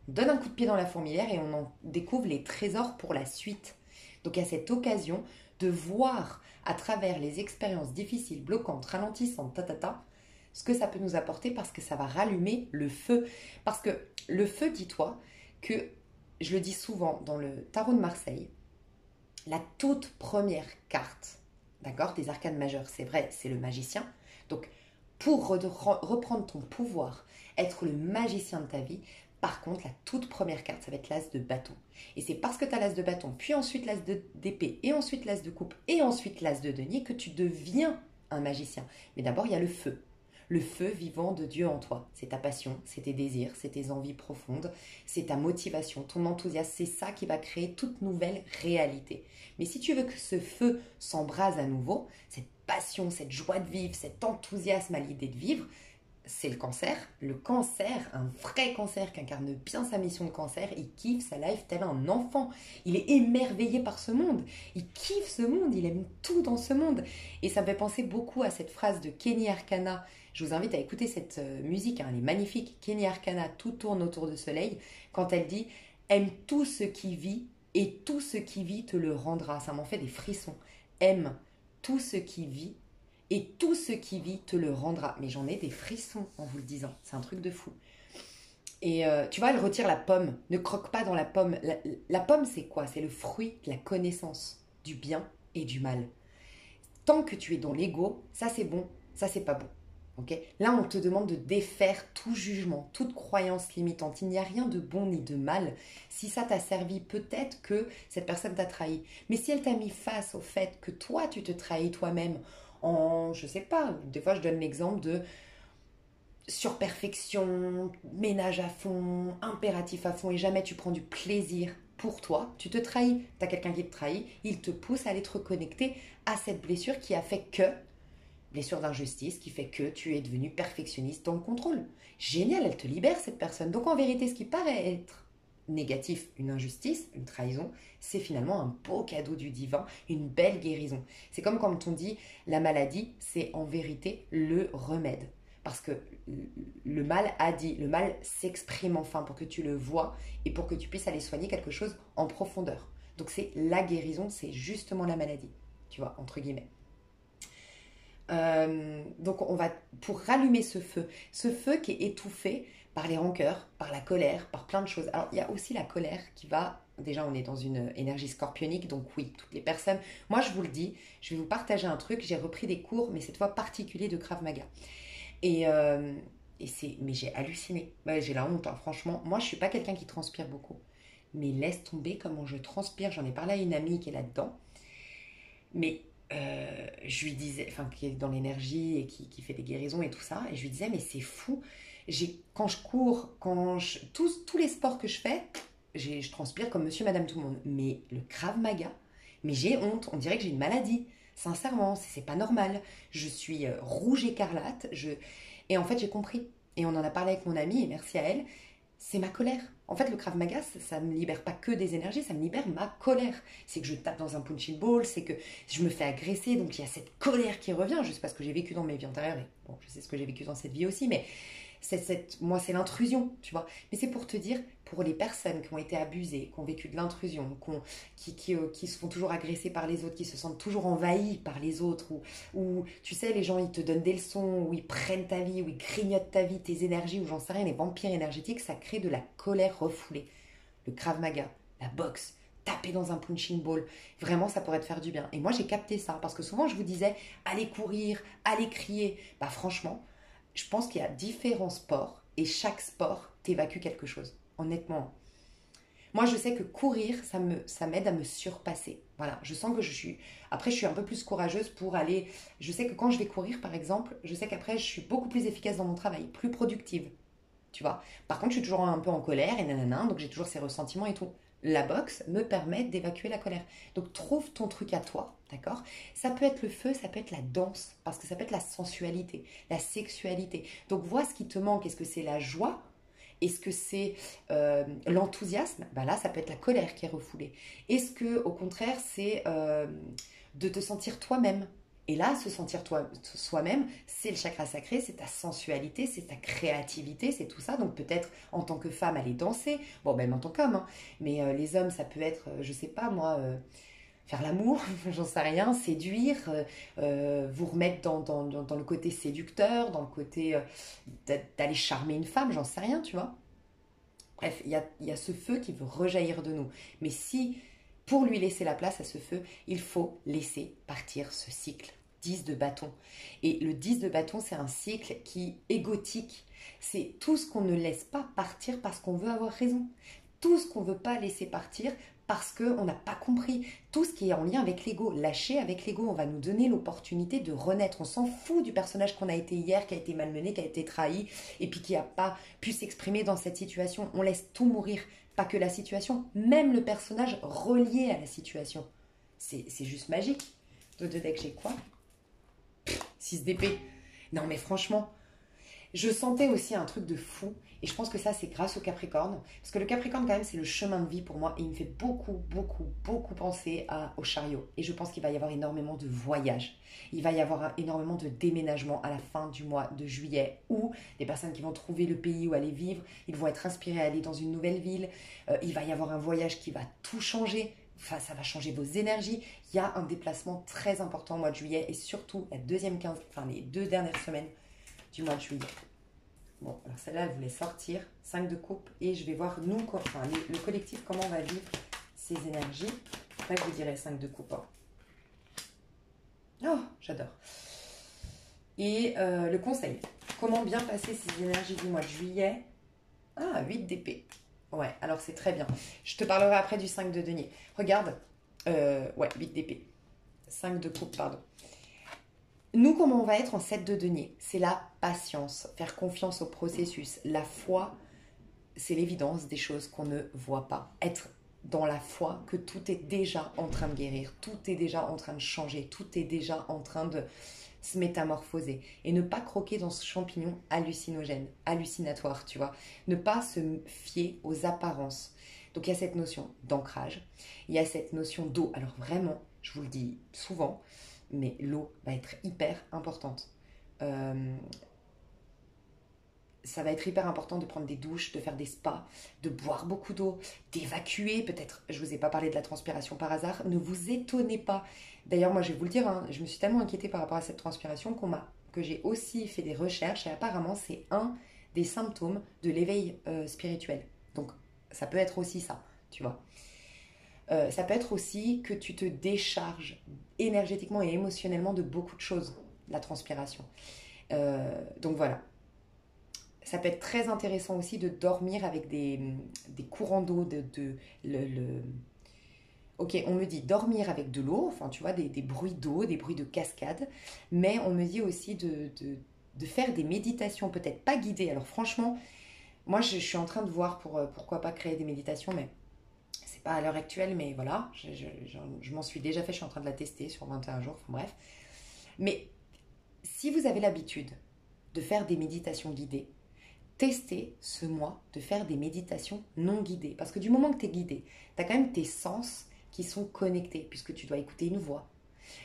donne un coup de pied dans la fourmilière et on en découvre les trésors pour la suite. Donc il y a cette occasion de voir à travers les expériences difficiles, bloquantes, ralentissantes, ce que ça peut nous apporter parce que ça va rallumer le feu. Parce que le feu, dis-toi que, je le dis souvent dans le tarot de Marseille, la toute première carte, d'accord, des arcanes majeures, c'est vrai, c'est le magicien. Donc, pour reprendre ton pouvoir, être le magicien de ta vie, par contre, la toute première carte, ça va être l'as de bâton. Et c'est parce que tu as l'as de bâton, puis ensuite l'as d'épée, et ensuite l'as de coupe, et ensuite l'as de denier, que tu deviens un magicien. Mais d'abord, il y a le feu. Le feu vivant de Dieu en toi. C'est ta passion, c'est tes désirs, c'est tes envies profondes, c'est ta motivation, ton enthousiasme. C'est ça qui va créer toute nouvelle réalité. Mais si tu veux que ce feu s'embrase à nouveau, cette passion, cette joie de vivre, cet enthousiasme à l'idée de vivre, c'est le cancer. Le cancer, un vrai cancer qui incarne bien sa mission de cancer, il kiffe sa life tel un enfant. Il est émerveillé par ce monde. Il kiffe ce monde, il aime tout dans ce monde. Et ça me fait penser beaucoup à cette phrase de Kenny Arcana. Je vous invite à écouter cette musique, hein, elle est magnifique. Kenny Arcana, tout tourne autour de soleil. Quand elle dit « Aime tout ce qui vit et tout ce qui vit te le rendra ». Ça m'en fait des frissons. Aime tout ce qui vit et tout ce qui vit te le rendra. Mais j'en ai des frissons en vous le disant. C'est un truc de fou. Et tu vois, elle retire la pomme. Ne croque pas dans la pomme. La pomme, c'est quoi? C'est le fruit de la connaissance du bien et du mal. Tant que tu es dans l'ego, ça c'est bon, ça c'est pas bon. Okay. Là, on te demande de défaire tout jugement, toute croyance limitante. Il n'y a rien de bon ni de mal. Si ça t'a servi, peut-être que cette personne t'a trahi. Mais si elle t'a mis face au fait que toi, tu te trahis toi-même en, je sais pas, des fois je donne l'exemple de surperfection, ménage à fond, impératif à fond et jamais tu prends du plaisir pour toi, tu te trahis. Tu as quelqu'un qui te trahit, il te pousse à aller te reconnecter à cette blessure qui a fait que blessure d'injustice qui fait que tu es devenu perfectionniste dans le contrôle. Génial, elle te libère cette personne. Donc en vérité, ce qui paraît être négatif, une injustice, une trahison, c'est finalement un beau cadeau du divin, une belle guérison. C'est comme quand on dit la maladie, c'est en vérité le remède. Parce que le mal a dit, le mal s'exprime enfin pour que tu le vois et pour que tu puisses aller soigner quelque chose en profondeur. Donc c'est la guérison, c'est justement la maladie, tu vois, entre guillemets. Donc on va, pour rallumer ce feu qui est étouffé par les rancœurs, par la colère, par plein de choses. Alors il y a aussi la colère qui va, déjà on est dans une énergie scorpionique, donc oui, toutes les personnes, moi je vous le dis, je vais vous partager un truc, j'ai repris des cours, mais cette fois particuliers de Krav Maga. Mais j'ai halluciné, ouais, j'ai la honte, hein, franchement, moi je suis pas quelqu'un qui transpire beaucoup, mais laisse tomber comment je transpire, j'en ai parlé à une amie qui est là-dedans, mais je lui disais, enfin qui est dans l'énergie et qui fait des guérisons et tout ça, et je lui disais mais c'est fou, quand je cours, tous les sports que je fais, je transpire comme monsieur madame tout le monde, mais le Krav Maga, mais j'ai honte, on dirait que j'ai une maladie, Sincèrement, c'est pas normal. Je suis rouge écarlate. Et en fait, j'ai compris. Et on en a parlé avec mon amie, et merci à elle. C'est ma colère. En fait, le Krav Maga, ça me libère pas que des énergies, ça me libère ma colère. C'est que je tape dans un punching ball, c'est que je me fais agresser, donc il y a cette colère qui revient. Je sais pas ce que j'ai vécu dans mes vies antérieures, et bon, je sais ce que j'ai vécu dans cette vie aussi, mais moi, c'est l'intrusion, tu vois. Mais c'est pour te dire, pour les personnes qui ont été abusées, qui ont vécu de l'intrusion, qui se font toujours agresser par les autres, qui se sentent toujours envahis par les autres, ou tu sais, les gens, ils te donnent des leçons, ou ils prennent ta vie, ou ils grignotent ta vie, tes énergies, ou j'en sais rien, les vampires énergétiques, ça crée de la colère refoulée. Le Krav Maga, la boxe, taper dans un punching ball, vraiment, ça pourrait te faire du bien. Et moi, j'ai capté ça, parce que souvent, je vous disais, allez courir, allez crier. Bah franchement, je pense qu'il y a différents sports et chaque sport t'évacue quelque chose. Honnêtement. Moi, je sais que courir, ça m'aide à me surpasser. Voilà, je sens que je suis... Après, je suis un peu plus courageuse pour aller... Je sais que quand je vais courir, par exemple, je sais qu'après, je suis beaucoup plus efficace dans mon travail, plus productive. Tu vois. Par contre, je suis toujours un peu en colère et nanana, donc j'ai toujours ces ressentiments et tout. La boxe me permet d'évacuer la colère. Donc trouve ton truc à toi, d'accord? Ça peut être le feu, ça peut être la danse, parce que ça peut être la sensualité, la sexualité. Donc vois ce qui te manque. Est-ce que c'est la joie? Est-ce que c'est l'enthousiasme? Ben là, ça peut être la colère qui est refoulée. Est-ce que, au contraire, c'est de te sentir toi-même? Et là, se sentir soi-même, c'est le chakra sacré, c'est ta sensualité, c'est ta créativité, c'est tout ça. Donc peut-être en tant que femme, aller danser, bon, même en tant qu'homme, hein. Mais les hommes, ça peut être, je sais pas moi, faire l'amour, j'en sais rien, séduire, vous remettre dans le côté séducteur, dans le côté d'aller charmer une femme, j'en sais rien, tu vois. Bref, il y a ce feu qui veut rejaillir de nous. Mais si, pour lui laisser la place à ce feu, il faut laisser partir ce cycle 10 de bâton. Et le 10 de bâton, c'est un cycle qui est égotique. C'est tout ce qu'on ne laisse pas partir parce qu'on veut avoir raison. Tout ce qu'on ne veut pas laisser partir parce qu'on n'a pas compris. Tout ce qui est en lien avec l'ego. Lâcher avec l'ego, on va nous donner l'opportunité de renaître. On s'en fout du personnage qu'on a été hier, qui a été malmené, qui a été trahi, et puis qui n'a pas pu s'exprimer dans cette situation. On laisse tout mourir. Pas que la situation, même le personnage relié à la situation. C'est juste magique. De deux decks, j'ai quoi? 6 d'épée. Non mais franchement, je sentais aussi un truc de fou. Et je pense que ça, c'est grâce au Capricorne. Parce que le Capricorne, quand même, c'est le chemin de vie pour moi. Et il me fait beaucoup, beaucoup, beaucoup penser au chariot. Et je pense qu'il va y avoir énormément de voyages. Il va y avoir énormément de déménagements à la fin du mois de juillet. Où des personnes qui vont trouver le pays où aller vivre, ils vont être inspirés à aller dans une nouvelle ville. Il va y avoir un voyage qui va tout changer. Enfin, ça va changer vos énergies. Il y a un déplacement très important au mois de juillet. Et surtout, la deuxième les 2 dernières semaines du mois de juillet. Bon, alors celle-là, elle voulait sortir, 5 de coupe, et je vais voir, nous, le collectif, comment on va vivre ces énergies. Après, je vous dirai 5 de coupe. Hein. Oh, j'adore. Et le conseil, comment bien passer ces énergies du mois de juillet? Ah, 8 d'épée. Ouais, alors c'est très bien. Je te parlerai après du 5 de denier. Regarde, ouais, 8 d'épée. 5 de coupe, pardon. Nous, comment on va être en 7 de denier? C'est la patience, faire confiance au processus. La foi, c'est l'évidence des choses qu'on ne voit pas. Être dans la foi que tout est déjà en train de guérir, tout est déjà en train de changer, tout est déjà en train de se métamorphoser. Et ne pas croquer dans ce champignon hallucinogène, hallucinatoire, tu vois. Ne pas se fier aux apparences. Donc il y a cette notion d'ancrage, il y a cette notion d'eau. Alors vraiment, je vous le dis souvent, mais l'eau va être hyper importante. Ça va être hyper important de prendre des douches, de faire des spas, de boire beaucoup d'eau, d'évacuer peut-être. Je ne vous ai pas parlé de la transpiration par hasard. Ne vous étonnez pas. D'ailleurs, moi, je vais vous le dire, hein, je me suis tellement inquiétée par rapport à cette transpiration que j'ai aussi fait des recherches et apparemment, c'est un des symptômes de l'éveil spirituel. Donc, ça peut être aussi ça, tu vois. Ça peut être aussi que tu te décharges énergétiquement et émotionnellement de beaucoup de choses, la transpiration. Donc voilà. Ça peut être très intéressant aussi de dormir avec des courants d'eau. Ok, on me dit dormir avec de l'eau, enfin tu vois, des bruits d'eau, des bruits de cascade, mais on me dit aussi de faire des méditations, peut-être pas guidées. Alors franchement, moi je suis en train de voir pourquoi pas créer des méditations, mais pas à l'heure actuelle, mais voilà, je m'en suis déjà fait, je suis en train de la tester sur 21 jours, enfin bref. Mais si vous avez l'habitude de faire des méditations guidées, testez ce mois de faire des méditations non guidées. Parce que du moment que tu es guidé, tu as quand même tes sens qui sont connectés, puisque tu dois écouter une voix.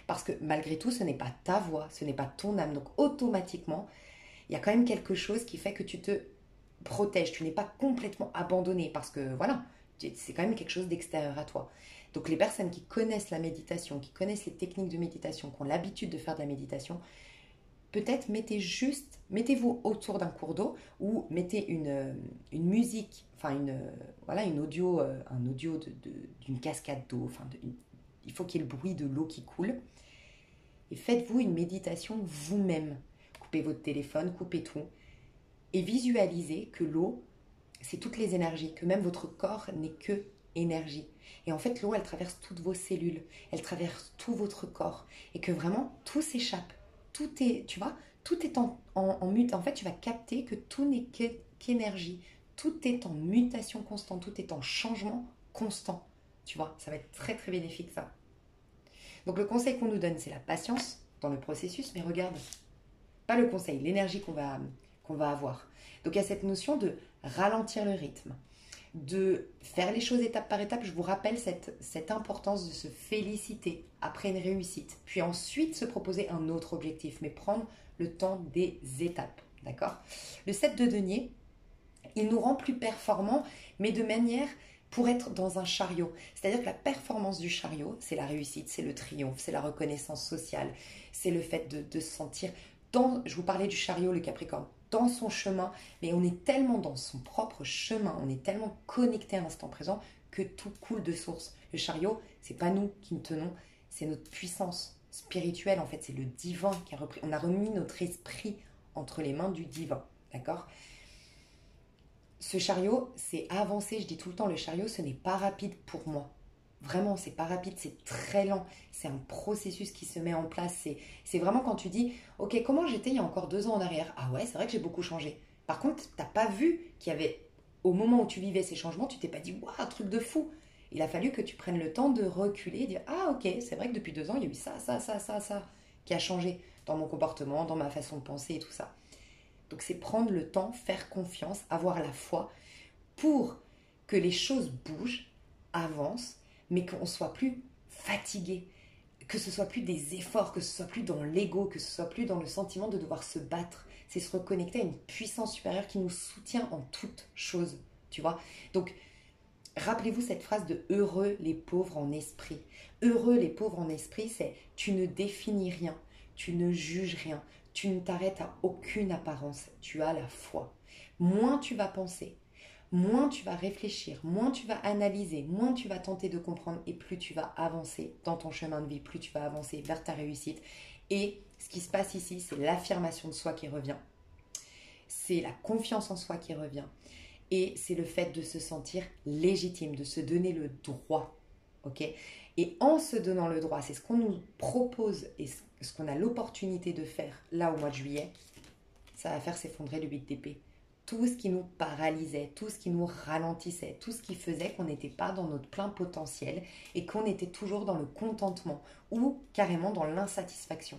Parce que malgré tout, ce n'est pas ta voix, ce n'est pas ton âme. Donc automatiquement, il y a quand même quelque chose qui fait que tu te protèges. Tu n'es pas complètement abandonné parce que voilà, c'est quand même quelque chose d'extérieur à toi. Donc les personnes qui connaissent la méditation, qui connaissent les techniques de méditation, qui ont l'habitude de faire de la méditation, peut-être mettez-vous autour d'un cours d'eau ou mettez une musique, enfin voilà, un audio d'une cascade d'eau. Enfin, il faut qu'il y ait le bruit de l'eau qui coule. Et faites-vous une méditation vous-même. Coupez votre téléphone, coupez tout. Et visualisez que l'eau, c'est toutes les énergies, que même votre corps n'est que énergie. Et en fait, l'eau, elle traverse toutes vos cellules, elle traverse tout votre corps. Et que vraiment, tout s'échappe. Tout est, tu vois, tout est en mute. En fait, tu vas capter que tout n'est qu'énergie. Tout est en mutation constante, tout est en changement constant. Tu vois, ça va être très très bénéfique ça. Donc le conseil qu'on nous donne, c'est la patience dans le processus, mais regarde, pas le conseil, l'énergie qu'on va avoir. Donc il y a cette notion de ralentir le rythme, de faire les choses étape par étape. Je vous rappelle cette importance de se féliciter après une réussite, puis ensuite se proposer un autre objectif, mais prendre le temps des étapes, d'accord? Le 7 de denier, il nous rend plus performants, mais de manière pour être dans un chariot. C'est-à-dire que la performance du chariot, c'est la réussite, c'est le triomphe, c'est la reconnaissance sociale, c'est le fait de se sentir je vous parlais du chariot, le Capricorne, dans son chemin, mais on est tellement dans son propre chemin, on est tellement connecté à l'instant présent que tout coule de source. Le chariot, c'est pas nous qui le tenons, c'est notre puissance spirituelle, en fait, c'est le divin qui a repris. On a remis notre esprit entre les mains du divin, d'accord? Ce chariot, c'est avancé, je dis tout le temps, le chariot, ce n'est pas rapide pour moi. Vraiment, c'est pas rapide, c'est très lent. C'est un processus qui se met en place. C'est vraiment quand tu dis, ok, comment j'étais il y a encore 2 ans en arrière? Ah ouais, c'est vrai que j'ai beaucoup changé. Par contre, t'as pas vu qu'il y avait, au moment où tu vivais ces changements, tu t'es pas dit, waouh, truc de fou. Il a fallu que tu prennes le temps de reculer et dire, ah ok, c'est vrai que depuis 2 ans, il y a eu ça, qui a changé dans mon comportement, dans ma façon de penser et tout ça. Donc c'est prendre le temps, faire confiance, avoir la foi pour que les choses bougent, avancent, mais qu'on ne soit plus fatigué, que ce soit plus des efforts, que ce soit plus dans l'ego, que ce soit plus dans le sentiment de devoir se battre. C'est se reconnecter à une puissance supérieure qui nous soutient en toutes choses, tu vois. Donc, rappelez-vous cette phrase de heureux les pauvres en esprit. Heureux les pauvres en esprit, c'est tu ne définis rien, tu ne juges rien, tu ne t'arrêtes à aucune apparence, tu as la foi. Moins tu vas penser, moins tu vas réfléchir, moins tu vas analyser, moins tu vas tenter de comprendre et plus tu vas avancer dans ton chemin de vie, plus tu vas avancer vers ta réussite. Et ce qui se passe ici, c'est l'affirmation de soi qui revient. C'est la confiance en soi qui revient. Et c'est le fait de se sentir légitime, de se donner le droit. Ok ? Et en se donnant le droit, c'est ce qu'on nous propose et ce qu'on a l'opportunité de faire là au mois de juillet, ça va faire s'effondrer le 8 d'épée. Tout ce qui nous paralysait, tout ce qui nous ralentissait, tout ce qui faisait qu'on n'était pas dans notre plein potentiel et qu'on était toujours dans le contentement ou carrément dans l'insatisfaction.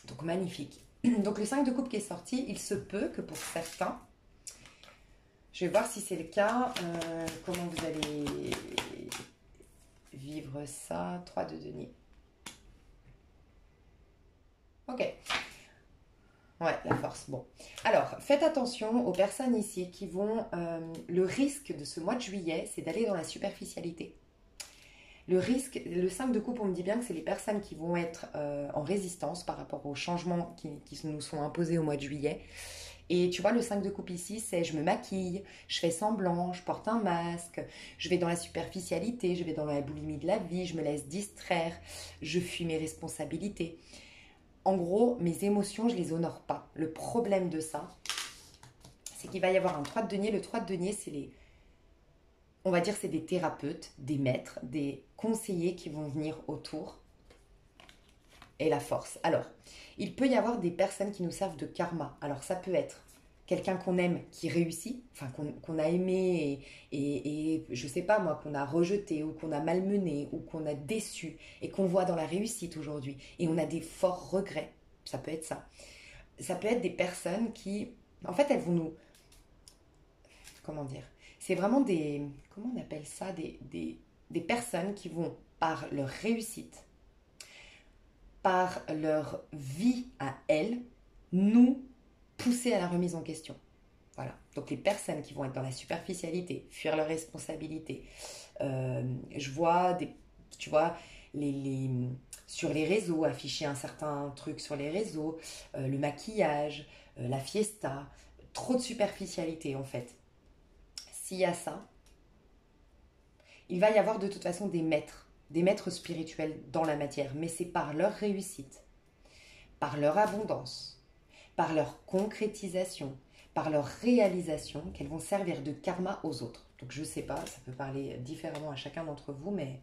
Donc magnifique. Donc le 5 de coupe qui est sorti, il se peut que pour certains, je vais voir si c'est le cas, comment vous allez vivre ça. 3 de denier. Ok. Ouais, la force. Bon. Alors, faites attention aux personnes ici qui vont... le risque de ce mois de juillet, c'est d'aller dans la superficialité. Le risque, le 5 de coupe, on me dit bien que c'est les personnes qui vont être en résistance par rapport aux changements qui nous sont imposés au mois de juillet. Et tu vois, le 5 de coupe ici, c'est je me maquille, je fais semblant, je porte un masque, je vais dans la superficialité, je vais dans la boulimie de la vie, je me laisse distraire, je fuis mes responsabilités. En gros, mes émotions, je les honore pas. Le problème de ça, c'est qu'il va y avoir un 3 de denier. Le 3 de denier, on va dire, c'est des thérapeutes, des maîtres, des conseillers qui vont venir autour. Et la force. Alors, il peut y avoir des personnes qui nous servent de karma. Alors, ça peut être quelqu'un qu'on aime qui réussit, enfin qu'on a aimé et je sais pas moi, qu'on a rejeté ou qu'on a malmené ou qu'on a déçu et qu'on voit dans la réussite aujourd'hui et on a des forts regrets, ça peut être ça. Ça peut être des personnes qui, en fait, elles vont nous, comment dire, c'est vraiment des, comment on appelle ça, des personnes qui vont, par leur réussite, par leur vie à elles, nous pousser à la remise en question. Voilà. Donc les personnes qui vont être dans la superficialité, fuir leurs responsabilités. Je vois des, tu vois, sur les réseaux, afficher un certain truc sur les réseaux, le maquillage, la fiesta, trop de superficialité en fait. S'il y a ça, il va y avoir de toute façon des maîtres spirituels dans la matière, mais c'est par leur réussite, par leur abondance, par leur concrétisation, par leur réalisation qu'elles vont servir de karma aux autres. Donc je sais pas, ça peut parler différemment à chacun d'entre vous, mais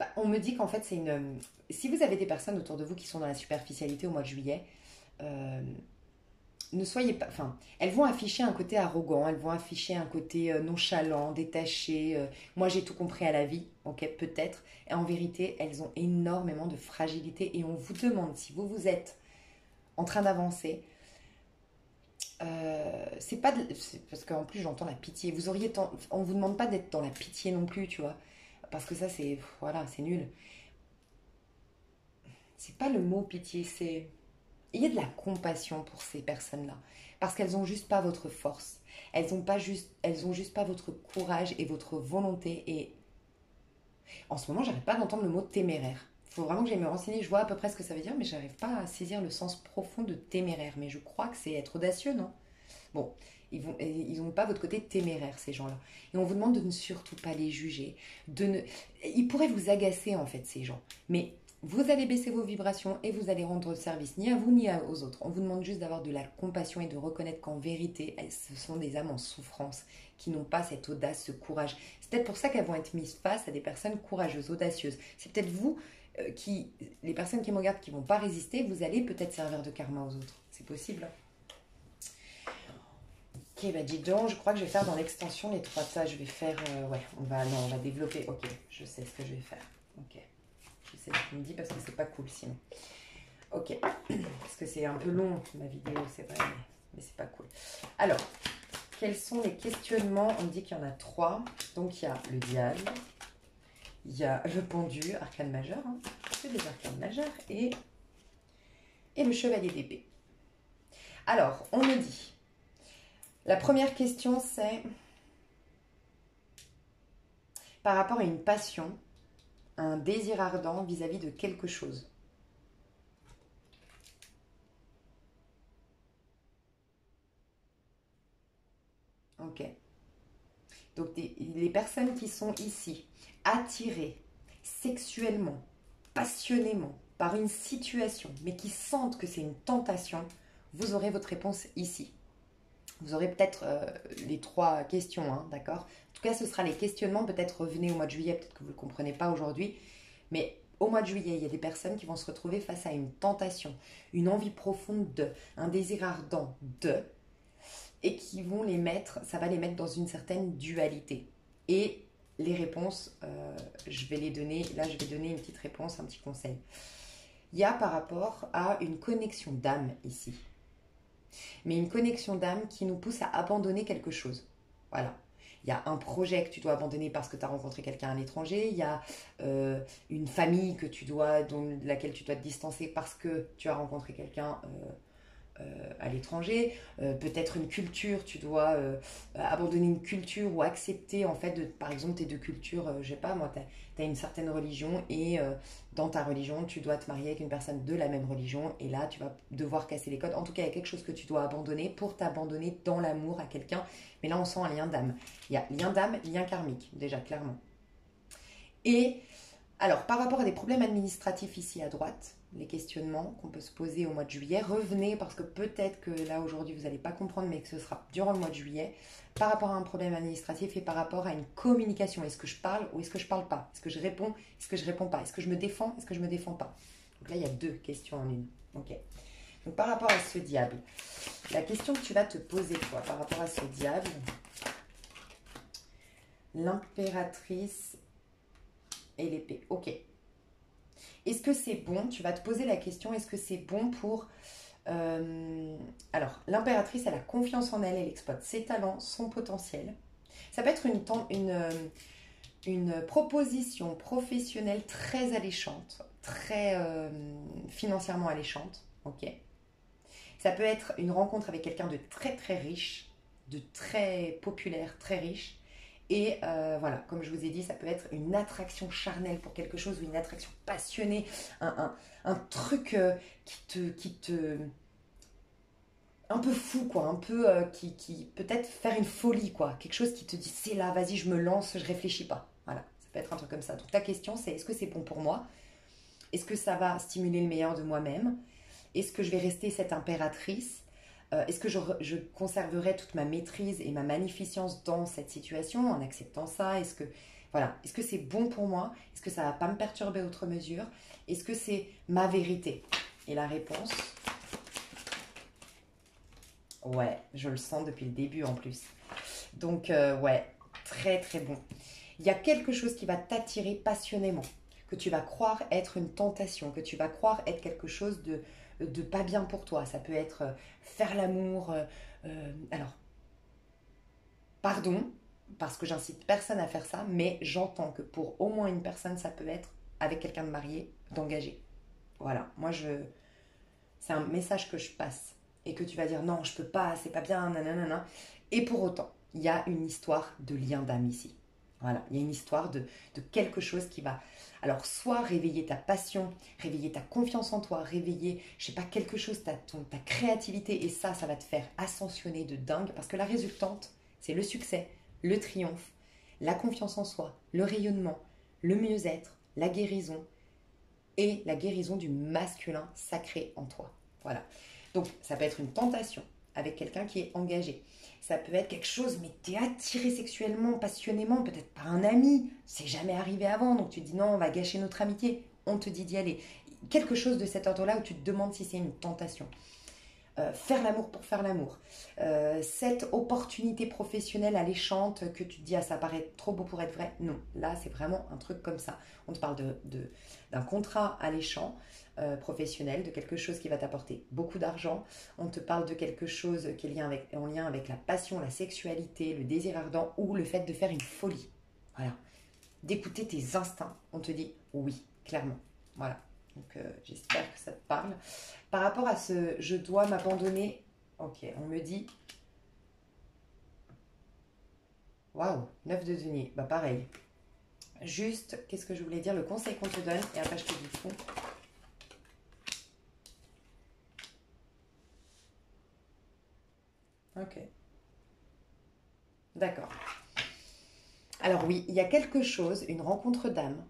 bah, on me dit qu'en fait c'est une... Si vous avez des personnes autour de vous qui sont dans la superficialité au mois de juillet, euh, ne soyez pas... Enfin, elles vont afficher un côté arrogant, elles vont afficher un côté nonchalant, détaché. Moi j'ai tout compris à la vie, ok, peut-être. Et en vérité, elles ont énormément de fragilité et on vous demande si vous vous êtes en train d'avancer. C'est pas parce qu'en plus j'entends la pitié. On vous demande pas d'être dans la pitié non plus, tu vois, parce que ça c'est voilà, c'est nul. C'est pas le mot pitié, c'est il y a de la compassion pour ces personnes-là parce qu'elles ont juste pas votre force. Elles ont juste pas votre courage et votre volonté. Et en ce moment, j'arrive pas d'entendre le mot téméraire. Il faut vraiment que j'aille me renseigner. Je vois à peu près ce que ça veut dire, mais j'arrive pas à saisir le sens profond de téméraire. Mais je crois que c'est être audacieux, non? Bon, ils n'ont pas votre côté téméraire, ces gens-là. Et on vous demande de ne surtout pas les juger. Ils pourraient vous agacer, en fait, ces gens. Mais vous allez baisser vos vibrations et vous allez rendre service ni à vous ni aux autres. On vous demande juste d'avoir de la compassion et de reconnaître qu'en vérité, ce sont des âmes en souffrance qui n'ont pas cette audace, ce courage. C'est peut-être pour ça qu'elles vont être mises face à des personnes courageuses, audacieuses. C'est peut-être vous les personnes qui me regardent, qui ne vont pas résister, vous allez peut-être servir de karma aux autres. C'est possible. Ok, bah dis donc, je crois que je vais faire dans l'extension les trois tas. Je vais faire, ouais, on va développer. Ok, je sais ce que je vais faire. Ok, je sais ce qu'il me dit parce que c'est pas cool sinon. Ok, parce que c'est un peu long ma vidéo, c'est vrai, mais c'est pas cool. Alors, quels sont les questionnements? On me dit qu'il y en a trois. Donc il y a le diable, il y a le pendu, arcane majeur, hein, c'est des arcanes majeures, et le chevalier d'épée. Alors, on me dit, la première question c'est par rapport à une passion, un désir ardent vis-à-vis de quelque chose. Ok. Donc les personnes qui sont ici, attirées sexuellement, passionnément par une situation, mais qui sentent que c'est une tentation, vous aurez votre réponse ici. Vous aurez peut-être les trois questions, hein, d'accord? En tout cas, ce sera les questionnements. Peut-être revenez au mois de juillet, peut-être que vous ne le comprenez pas aujourd'hui. Mais au mois de juillet, il y a des personnes qui vont se retrouver face à une tentation, une envie profonde de, un désir ardent de, et qui vont les mettre, ça va les mettre dans une certaine dualité. Et les réponses, je vais les donner, là je vais donner une petite réponse, un petit conseil. Il y a par rapport à une connexion d'âme ici. Mais une connexion d'âme qui nous pousse à abandonner quelque chose. Voilà. Il y a un projet que tu dois abandonner parce que tu as rencontré quelqu'un à l'étranger. Il y a une famille de laquelle tu dois te distancer parce que tu as rencontré quelqu'un à l'étranger, peut-être une culture, tu dois abandonner une culture ou accepter en fait, par exemple, tes deux cultures, je sais pas, moi, tu as une certaine religion et dans ta religion, tu dois te marier avec une personne de la même religion et là, tu vas devoir casser les codes. En tout cas, il y a quelque chose que tu dois abandonner pour t'abandonner dans l'amour à quelqu'un. Mais là, on sent un lien d'âme. Il y a lien d'âme, lien karmique, déjà, clairement. Et alors, par rapport à des problèmes administratifs ici à droite, les questionnements qu'on peut se poser au mois de juillet, revenez parce que peut-être que là aujourd'hui vous n'allez pas comprendre, mais que ce sera durant le mois de juillet, par rapport à un problème administratif et par rapport à une communication. Est-ce que je parle ou est-ce que je parle pas? Est-ce que je réponds? Est-ce que je réponds pas? Est-ce que je me défends? Est-ce que je me défends pas? Donc là, il y a deux questions en une. Ok. Donc par rapport à ce diable, la question que tu vas te poser, toi, par rapport à ce diable, l'impératrice et l'épée. Ok. Est-ce que c'est bon? Tu vas te poser la question, est-ce que c'est bon pour... alors, l'impératrice, elle a confiance en elle, elle exploite ses talents, son potentiel. Ça peut être une proposition professionnelle très alléchante, très financièrement alléchante. Ok. Ça peut être une rencontre avec quelqu'un de très très riche, de très populaire, très riche. Et voilà, comme je vous ai dit, ça peut être une attraction charnelle pour quelque chose ou une attraction passionnée, un truc qui te... un peu fou, quoi, un peu qui peut-être faire une folie, quoi. Quelque chose qui te dit, c'est là, vas-y, je me lance, je réfléchis pas. Voilà, ça peut être un truc comme ça. Donc ta question, c'est est-ce que c'est bon pour moi? Est-ce que ça va stimuler le meilleur de moi-même? Est-ce que je vais rester cette impératrice? Est-ce que je conserverai toute ma maîtrise et ma magnificence dans cette situation en acceptant ça? Est-ce que voilà, est-ce que c'est bon pour moi? Est-ce que ça va pas me perturber outre mesure? Est-ce que c'est ma vérité? Et la réponse, ouais, je le sens depuis le début en plus. Donc ouais, très très bon. Il y a quelque chose qui va t'attirer passionnément, que tu vas croire être une tentation, que tu vas croire être quelque chose de pas bien pour toi. Ça peut être faire l'amour. Alors, pardon, parce que j'incite personne à faire ça, mais j'entends que pour au moins une personne, ça peut être, avec quelqu'un de marié, d'engagé. Voilà, moi c'est un message que je passe et que tu vas dire non, je peux pas, c'est pas bien, nanana. Et pour autant, il y a une histoire de lien d'âme ici. Voilà, il y a une histoire de quelque chose qui va, alors soit réveiller ta passion, réveiller ta confiance en toi, réveiller, je sais pas, quelque chose, ta créativité, et ça va te faire ascensionner de dingue, parce que la résultante, c'est le succès, le triomphe, la confiance en soi, le rayonnement, le mieux-être, la guérison, et la guérison du masculin sacré en toi. Voilà. Donc, ça peut être une tentation avec quelqu'un qui est engagé. Ça peut être quelque chose, mais tu es attiré sexuellement, passionnément, peut-être par un ami. C'est jamais arrivé avant, donc tu te dis non, on va gâcher notre amitié. On te dit d'y aller. Quelque chose de cet ordre-là où tu te demandes si c'est une tentation. Faire l'amour pour faire l'amour. Cette opportunité professionnelle alléchante que tu te dis, ah, ça paraît trop beau pour être vrai. Non, là, c'est vraiment un truc comme ça. On te parle d'un contrat alléchant professionnel, de quelque chose qui va t'apporter beaucoup d'argent. On te parle de quelque chose qui est en lien avec la passion, la sexualité, le désir ardent ou le fait de faire une folie. Voilà. D'écouter tes instincts. On te dit oui, clairement. Voilà. Donc j'espère que ça te parle. Par rapport à ce je dois m'abandonner, ok, on me dit waouh, 9 de denier, bah pareil. Juste, qu'est-ce que je voulais dire, le conseil qu'on te donne, et après je te dis tout. Ok. D'accord. Alors oui, il y a quelque chose, une rencontre d'âme,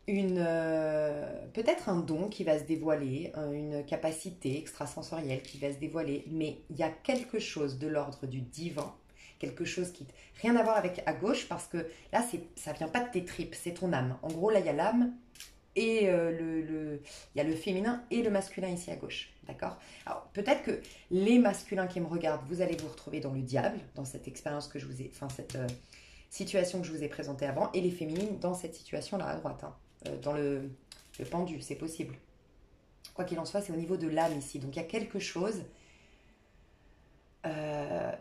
peut-être un don qui va se dévoiler, une capacité extrasensorielle qui va se dévoiler, mais il y a quelque chose de l'ordre du divin, quelque chose qui rien à voir avec à gauche, parce que là ça vient pas de tes tripes, c'est ton âme. En gros là il y a l'âme et il y a le féminin et le masculin ici à gauche, d'accord? Alors peut-être que les masculins qui me regardent, vous allez vous retrouver dans le diable, dans cette expérience que je vous ai, enfin cette situation que je vous ai présentée avant, et les féminines dans cette situation là à droite, hein. Dans le pendu, c'est possible. Quoi qu'il en soit, c'est au niveau de l'âme ici. Donc il y a quelque chose, t'as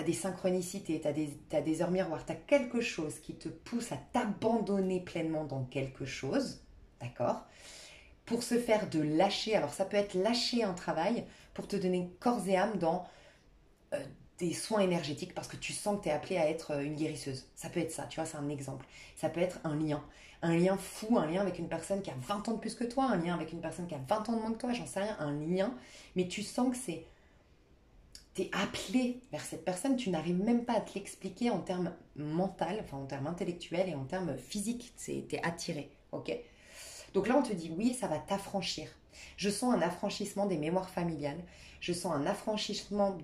des synchronicités, t'as des heures miroirs, t'as quelque chose qui te pousse à t'abandonner pleinement dans quelque chose, d'accord? Pour se faire de lâcher, alors ça peut être lâcher un travail pour te donner corps et âme dans euh, des soins énergétiques parce que tu sens que tu es appelée à être une guérisseuse. Ça peut être ça, tu vois, c'est un exemple. Ça peut être un lien fou, un lien avec une personne qui a 20 ans de plus que toi, un lien avec une personne qui a 20 ans de moins que toi, j'en sais rien, un lien, mais tu sens que t'es appelé vers cette personne, tu n'arrives même pas à te l'expliquer en termes mental, enfin en termes intellectuels et en termes physiques, t'es attiré, ok? Donc là, on te dit oui, ça va t'affranchir. Je sens un affranchissement des mémoires familiales. Je sens un affranchissement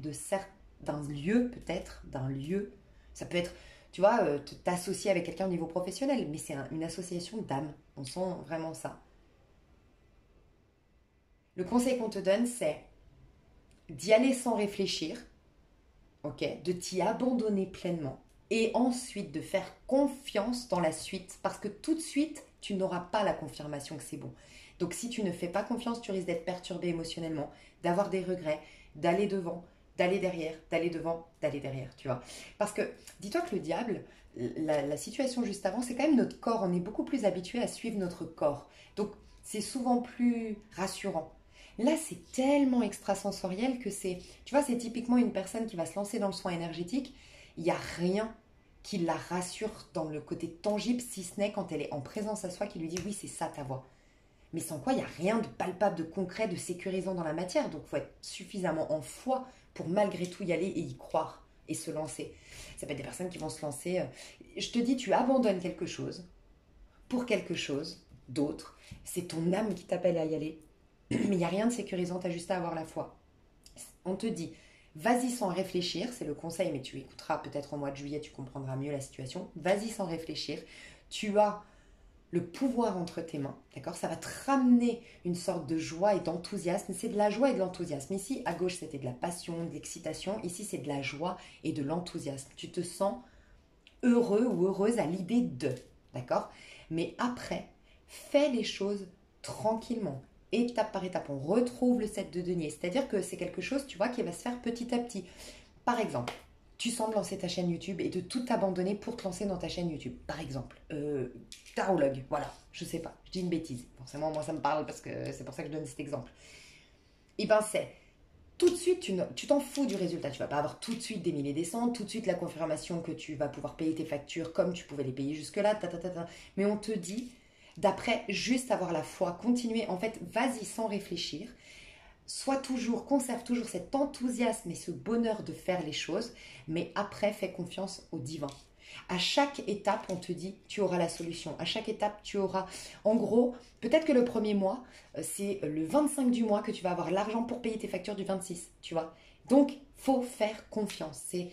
d'un lieu, peut-être, d'un lieu. Ça peut être, tu vois, t'associer avec quelqu'un au niveau professionnel, mais c'est une association d'âme. On sent vraiment ça. Le conseil qu'on te donne, c'est d'y aller sans réfléchir, ok, de t'y abandonner pleinement et ensuite de faire confiance dans la suite parce que tout de suite, tu n'auras pas la confirmation que c'est bon. Donc si tu ne fais pas confiance, tu risques d'être perturbé émotionnellement, d'avoir des regrets, d'aller devant, d'aller derrière, d'aller devant, d'aller derrière, tu vois. Parce que dis-toi que le diable, la situation juste avant, c'est quand même notre corps. On est beaucoup plus habitué à suivre notre corps. Donc c'est souvent plus rassurant. Là, c'est tellement extrasensoriel que c'est, tu vois, c'est typiquement une personne qui va se lancer dans le soin énergétique. Il n'y a rien qui la rassure dans le côté tangible, si ce n'est quand elle est en présence à soi, qui lui dit oui, c'est ça ta voix. Mais sans quoi, il n'y a rien de palpable, de concret, de sécurisant dans la matière. Donc, il faut être suffisamment en foi pour malgré tout y aller et y croire et se lancer. Ça peut être des personnes qui vont se lancer. Je te dis, tu abandonnes quelque chose pour quelque chose d'autre. C'est ton âme qui t'appelle à y aller. Mais il n'y a rien de sécurisant, tu as juste à avoir la foi. On te dit, vas-y sans réfléchir, c'est le conseil, mais tu écouteras peut-être au mois de juillet, tu comprendras mieux la situation. Vas-y sans réfléchir. Tu as le pouvoir entre tes mains, d'accord? Ça va te ramener une sorte de joie et d'enthousiasme. C'est de la joie et de l'enthousiasme. Ici, à gauche, c'était de la passion, de l'excitation. Ici, c'est de la joie et de l'enthousiasme. Tu te sens heureux ou heureuse à l'idée de, d'accord? Mais après, fais les choses tranquillement, étape par étape. On retrouve le 7 de denier, c'est-à-dire que c'est quelque chose, tu vois, qui va se faire petit à petit. Par exemple, tu sens de lancer ta chaîne YouTube et de tout abandonner pour te lancer dans ta chaîne YouTube. Par exemple, tarologue, voilà, je sais pas, je dis une bêtise. Forcément, moi, ça me parle parce que c'est pour ça que je donne cet exemple. Et ben, c'est tout de suite, tu t'en fous du résultat. Tu vas pas avoir tout de suite des milliers et des cents, tout de suite la confirmation que tu vas pouvoir payer tes factures comme tu pouvais les payer jusque-là. Mais on te dit, d'après, juste avoir la foi, continuer. En fait, vas-y sans réfléchir. Conserve toujours cet enthousiasme et ce bonheur de faire les choses, mais après, fais confiance au divin. À chaque étape, on te dit, tu auras la solution. À chaque étape, tu auras... En gros, peut-être que le premier mois, c'est le 25 du mois que tu vas avoir l'argent pour payer tes factures du 26, tu vois. Donc, faut faire confiance. C'est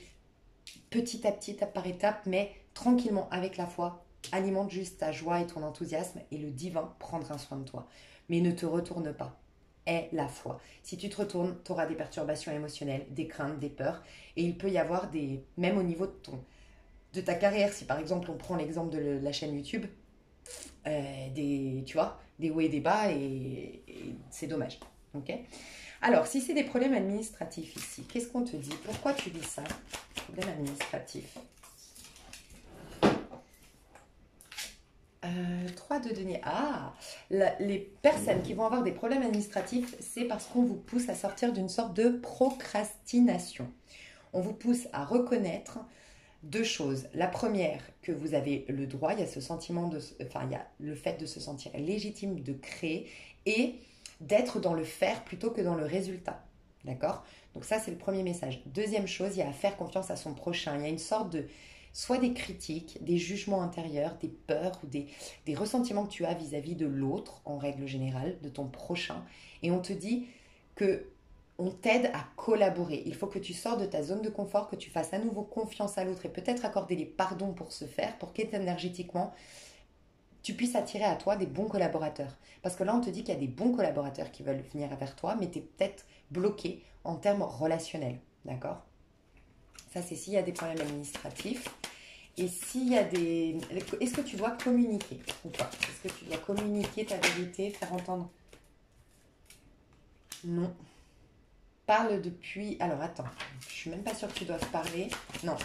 petit à petit, étape par étape, mais tranquillement, avec la foi. Alimente juste ta joie et ton enthousiasme et le divin prendra soin de toi. Mais ne te retourne pas. Est la foi. Si tu te retournes, tu auras des perturbations émotionnelles, des craintes, des peurs. Et il peut y avoir des... Même au niveau de ta carrière, si par exemple on prend l'exemple de la chaîne YouTube, tu vois, des hauts et des bas et c'est dommage. Ok. Alors, si c'est des problèmes administratifs ici, qu'est-ce qu'on te dit? Pourquoi tu dis ça? Problème administratif. 3 de denier. Ah, les personnes qui vont avoir des problèmes administratifs, c'est parce qu'on vous pousse à sortir d'une sorte de procrastination. On vous pousse à reconnaître deux choses. La première, que vous avez le droit, il y a ce sentiment de... Enfin, il y a le fait de se sentir légitime de créer et d'être dans le faire plutôt que dans le résultat. D'accord? Donc ça, c'est le premier message. Deuxième chose, il y a à faire confiance à son prochain. Il y a une sorte de... Soit des critiques, des jugements intérieurs, des peurs ou des ressentiments que tu as vis-à-vis de l'autre, en règle générale, de ton prochain. Et on te dit que on t'aide à collaborer. Il faut que tu sors de ta zone de confort, que tu fasses à nouveau confiance à l'autre et peut-être accorder les pardons pour ce faire, pour qu'énergétiquement, tu puisses attirer à toi des bons collaborateurs. Parce que là, on te dit qu'il y a des bons collaborateurs qui veulent venir vers toi, mais tu es peut-être bloqué en termes relationnels. D'accord? Ça, c'est s'il y a des problèmes administratifs. Et s'il y a des... Est-ce que tu dois communiquer ou pas? Est-ce que tu dois communiquer ta vérité, faire entendre? Non. Parle depuis... Alors, attends. Je suis même pas sûre que tu doives parler. Non.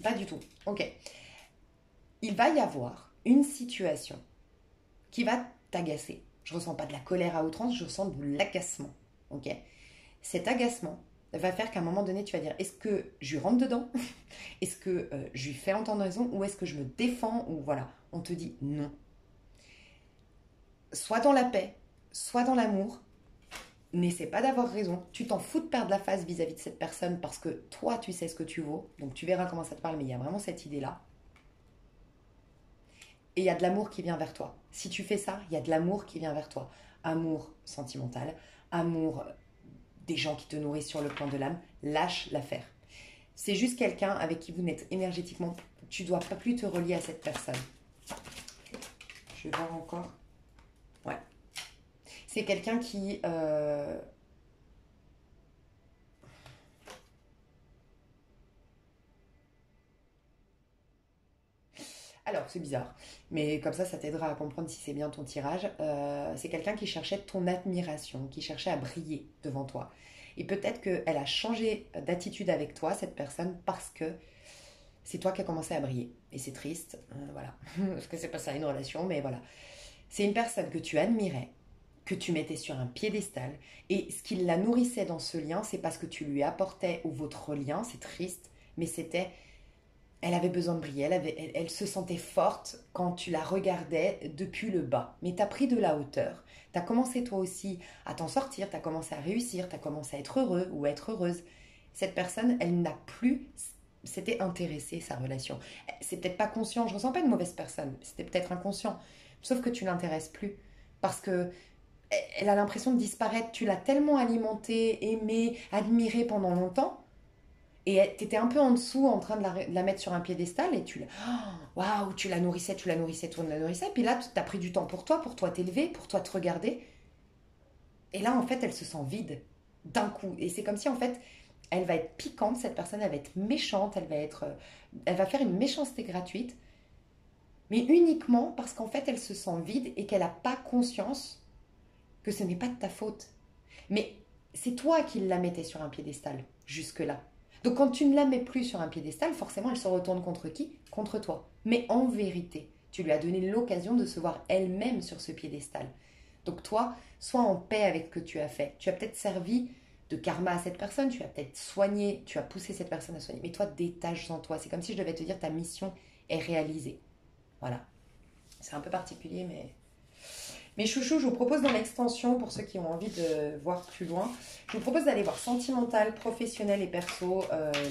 Pas du tout. Ok. Il va y avoir une situation qui va t'agacer. Je ressens pas de la colère à outrance, je ressens de l'agacement. Ok. Cet agacement va faire qu'à un moment donné, tu vas dire, est-ce que je lui rentre dedans? Est-ce que je lui fais entendre raison? Ou est-ce que je me défends? Ou voilà, on te dit non. Soit dans la paix, soit dans l'amour. N'essaie pas d'avoir raison. Tu t'en fous de perdre la face vis-à-vis de cette personne parce que toi, tu sais ce que tu vaux. Donc, tu verras comment ça te parle, mais il y a vraiment cette idée-là. Et il y a de l'amour qui vient vers toi. Si tu fais ça, il y a de l'amour qui vient vers toi. Amour sentimental, amour des gens qui te nourrissent sur le plan de l'âme. Lâche l'affaire. C'est juste quelqu'un avec qui vous n'êtes énergétiquement... Tu ne dois pas plus te relier à cette personne. Je vais voir encore. Ouais. C'est quelqu'un qui... Alors, c'est bizarre, mais comme ça t'aidera à comprendre si c'est bien ton tirage. C'est quelqu'un qui cherchait ton admiration, qui cherchait à briller devant toi. Et peut-être qu'elle a changé d'attitude avec toi, cette personne, parce que c'est toi qui as commencé à briller. Et c'est triste, voilà. Parce que c'est pas ça une relation, mais voilà. C'est une personne que tu admirais, que tu mettais sur un piédestal. Et ce qui la nourrissait dans ce lien, c'est parce que tu lui apportais, ou votre lien, c'est triste, mais c'était elle avait besoin de briller, elle se sentait forte quand tu la regardais depuis le bas. Mais tu as pris de la hauteur. Tu as commencé toi aussi à t'en sortir, tu as commencé à réussir, tu as commencé à être heureux ou à être heureuse. Cette personne, elle n'a plus... C'était intéressé, sa relation. C'est peut-être pas conscient, je ressens pas une mauvaise personne. C'était peut-être inconscient. Sauf que tu l'intéresses plus. Parce que elle a l'impression de disparaître. Tu l'as tellement alimentée, aimée, admirée pendant longtemps et tu étais un peu en dessous en train de la mettre sur un piédestal et tu la... Oh, waouh, tu la nourrissais, tu la nourrissais, tu la nourrissais. Puis là, tu as pris du temps pour toi t'élever, pour toi te regarder. Et là, en fait, elle se sent vide d'un coup. Et c'est comme si, en fait, elle va être piquante, cette personne, elle va être méchante, elle va faire une méchanceté gratuite, mais uniquement parce qu'en fait, elle se sent vide et qu'elle n'a pas conscience que ce n'est pas de ta faute. Mais c'est toi qui la mettais sur un piédestal jusque-là. Donc quand tu ne la mets plus sur un piédestal, forcément elle se retourne contre qui? Contre toi. Mais en vérité, tu lui as donné l'occasion de se voir elle-même sur ce piédestal. Donc toi, sois en paix avec ce que tu as fait. Tu as peut-être servi de karma à cette personne, tu as peut-être soigné, tu as poussé cette personne à soigner. Mais toi, détache en toi. C'est comme si je devais te dire ta mission est réalisée. Voilà. C'est un peu particulier, mais mes chouchous, je vous propose dans l'extension, pour ceux qui ont envie de voir plus loin, je vous propose d'aller voir sentimental, professionnel et perso,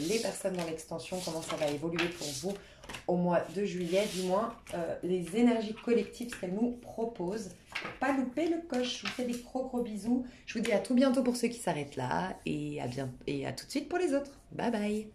les personnes dans l'extension, comment ça va évoluer pour vous au mois de juillet, du moins les énergies collectives, ce qu'elles nous proposent. Pour pas louper le coche, je vous fais des gros bisous. Je vous dis à tout bientôt pour ceux qui s'arrêtent là et à tout de suite pour les autres. Bye bye.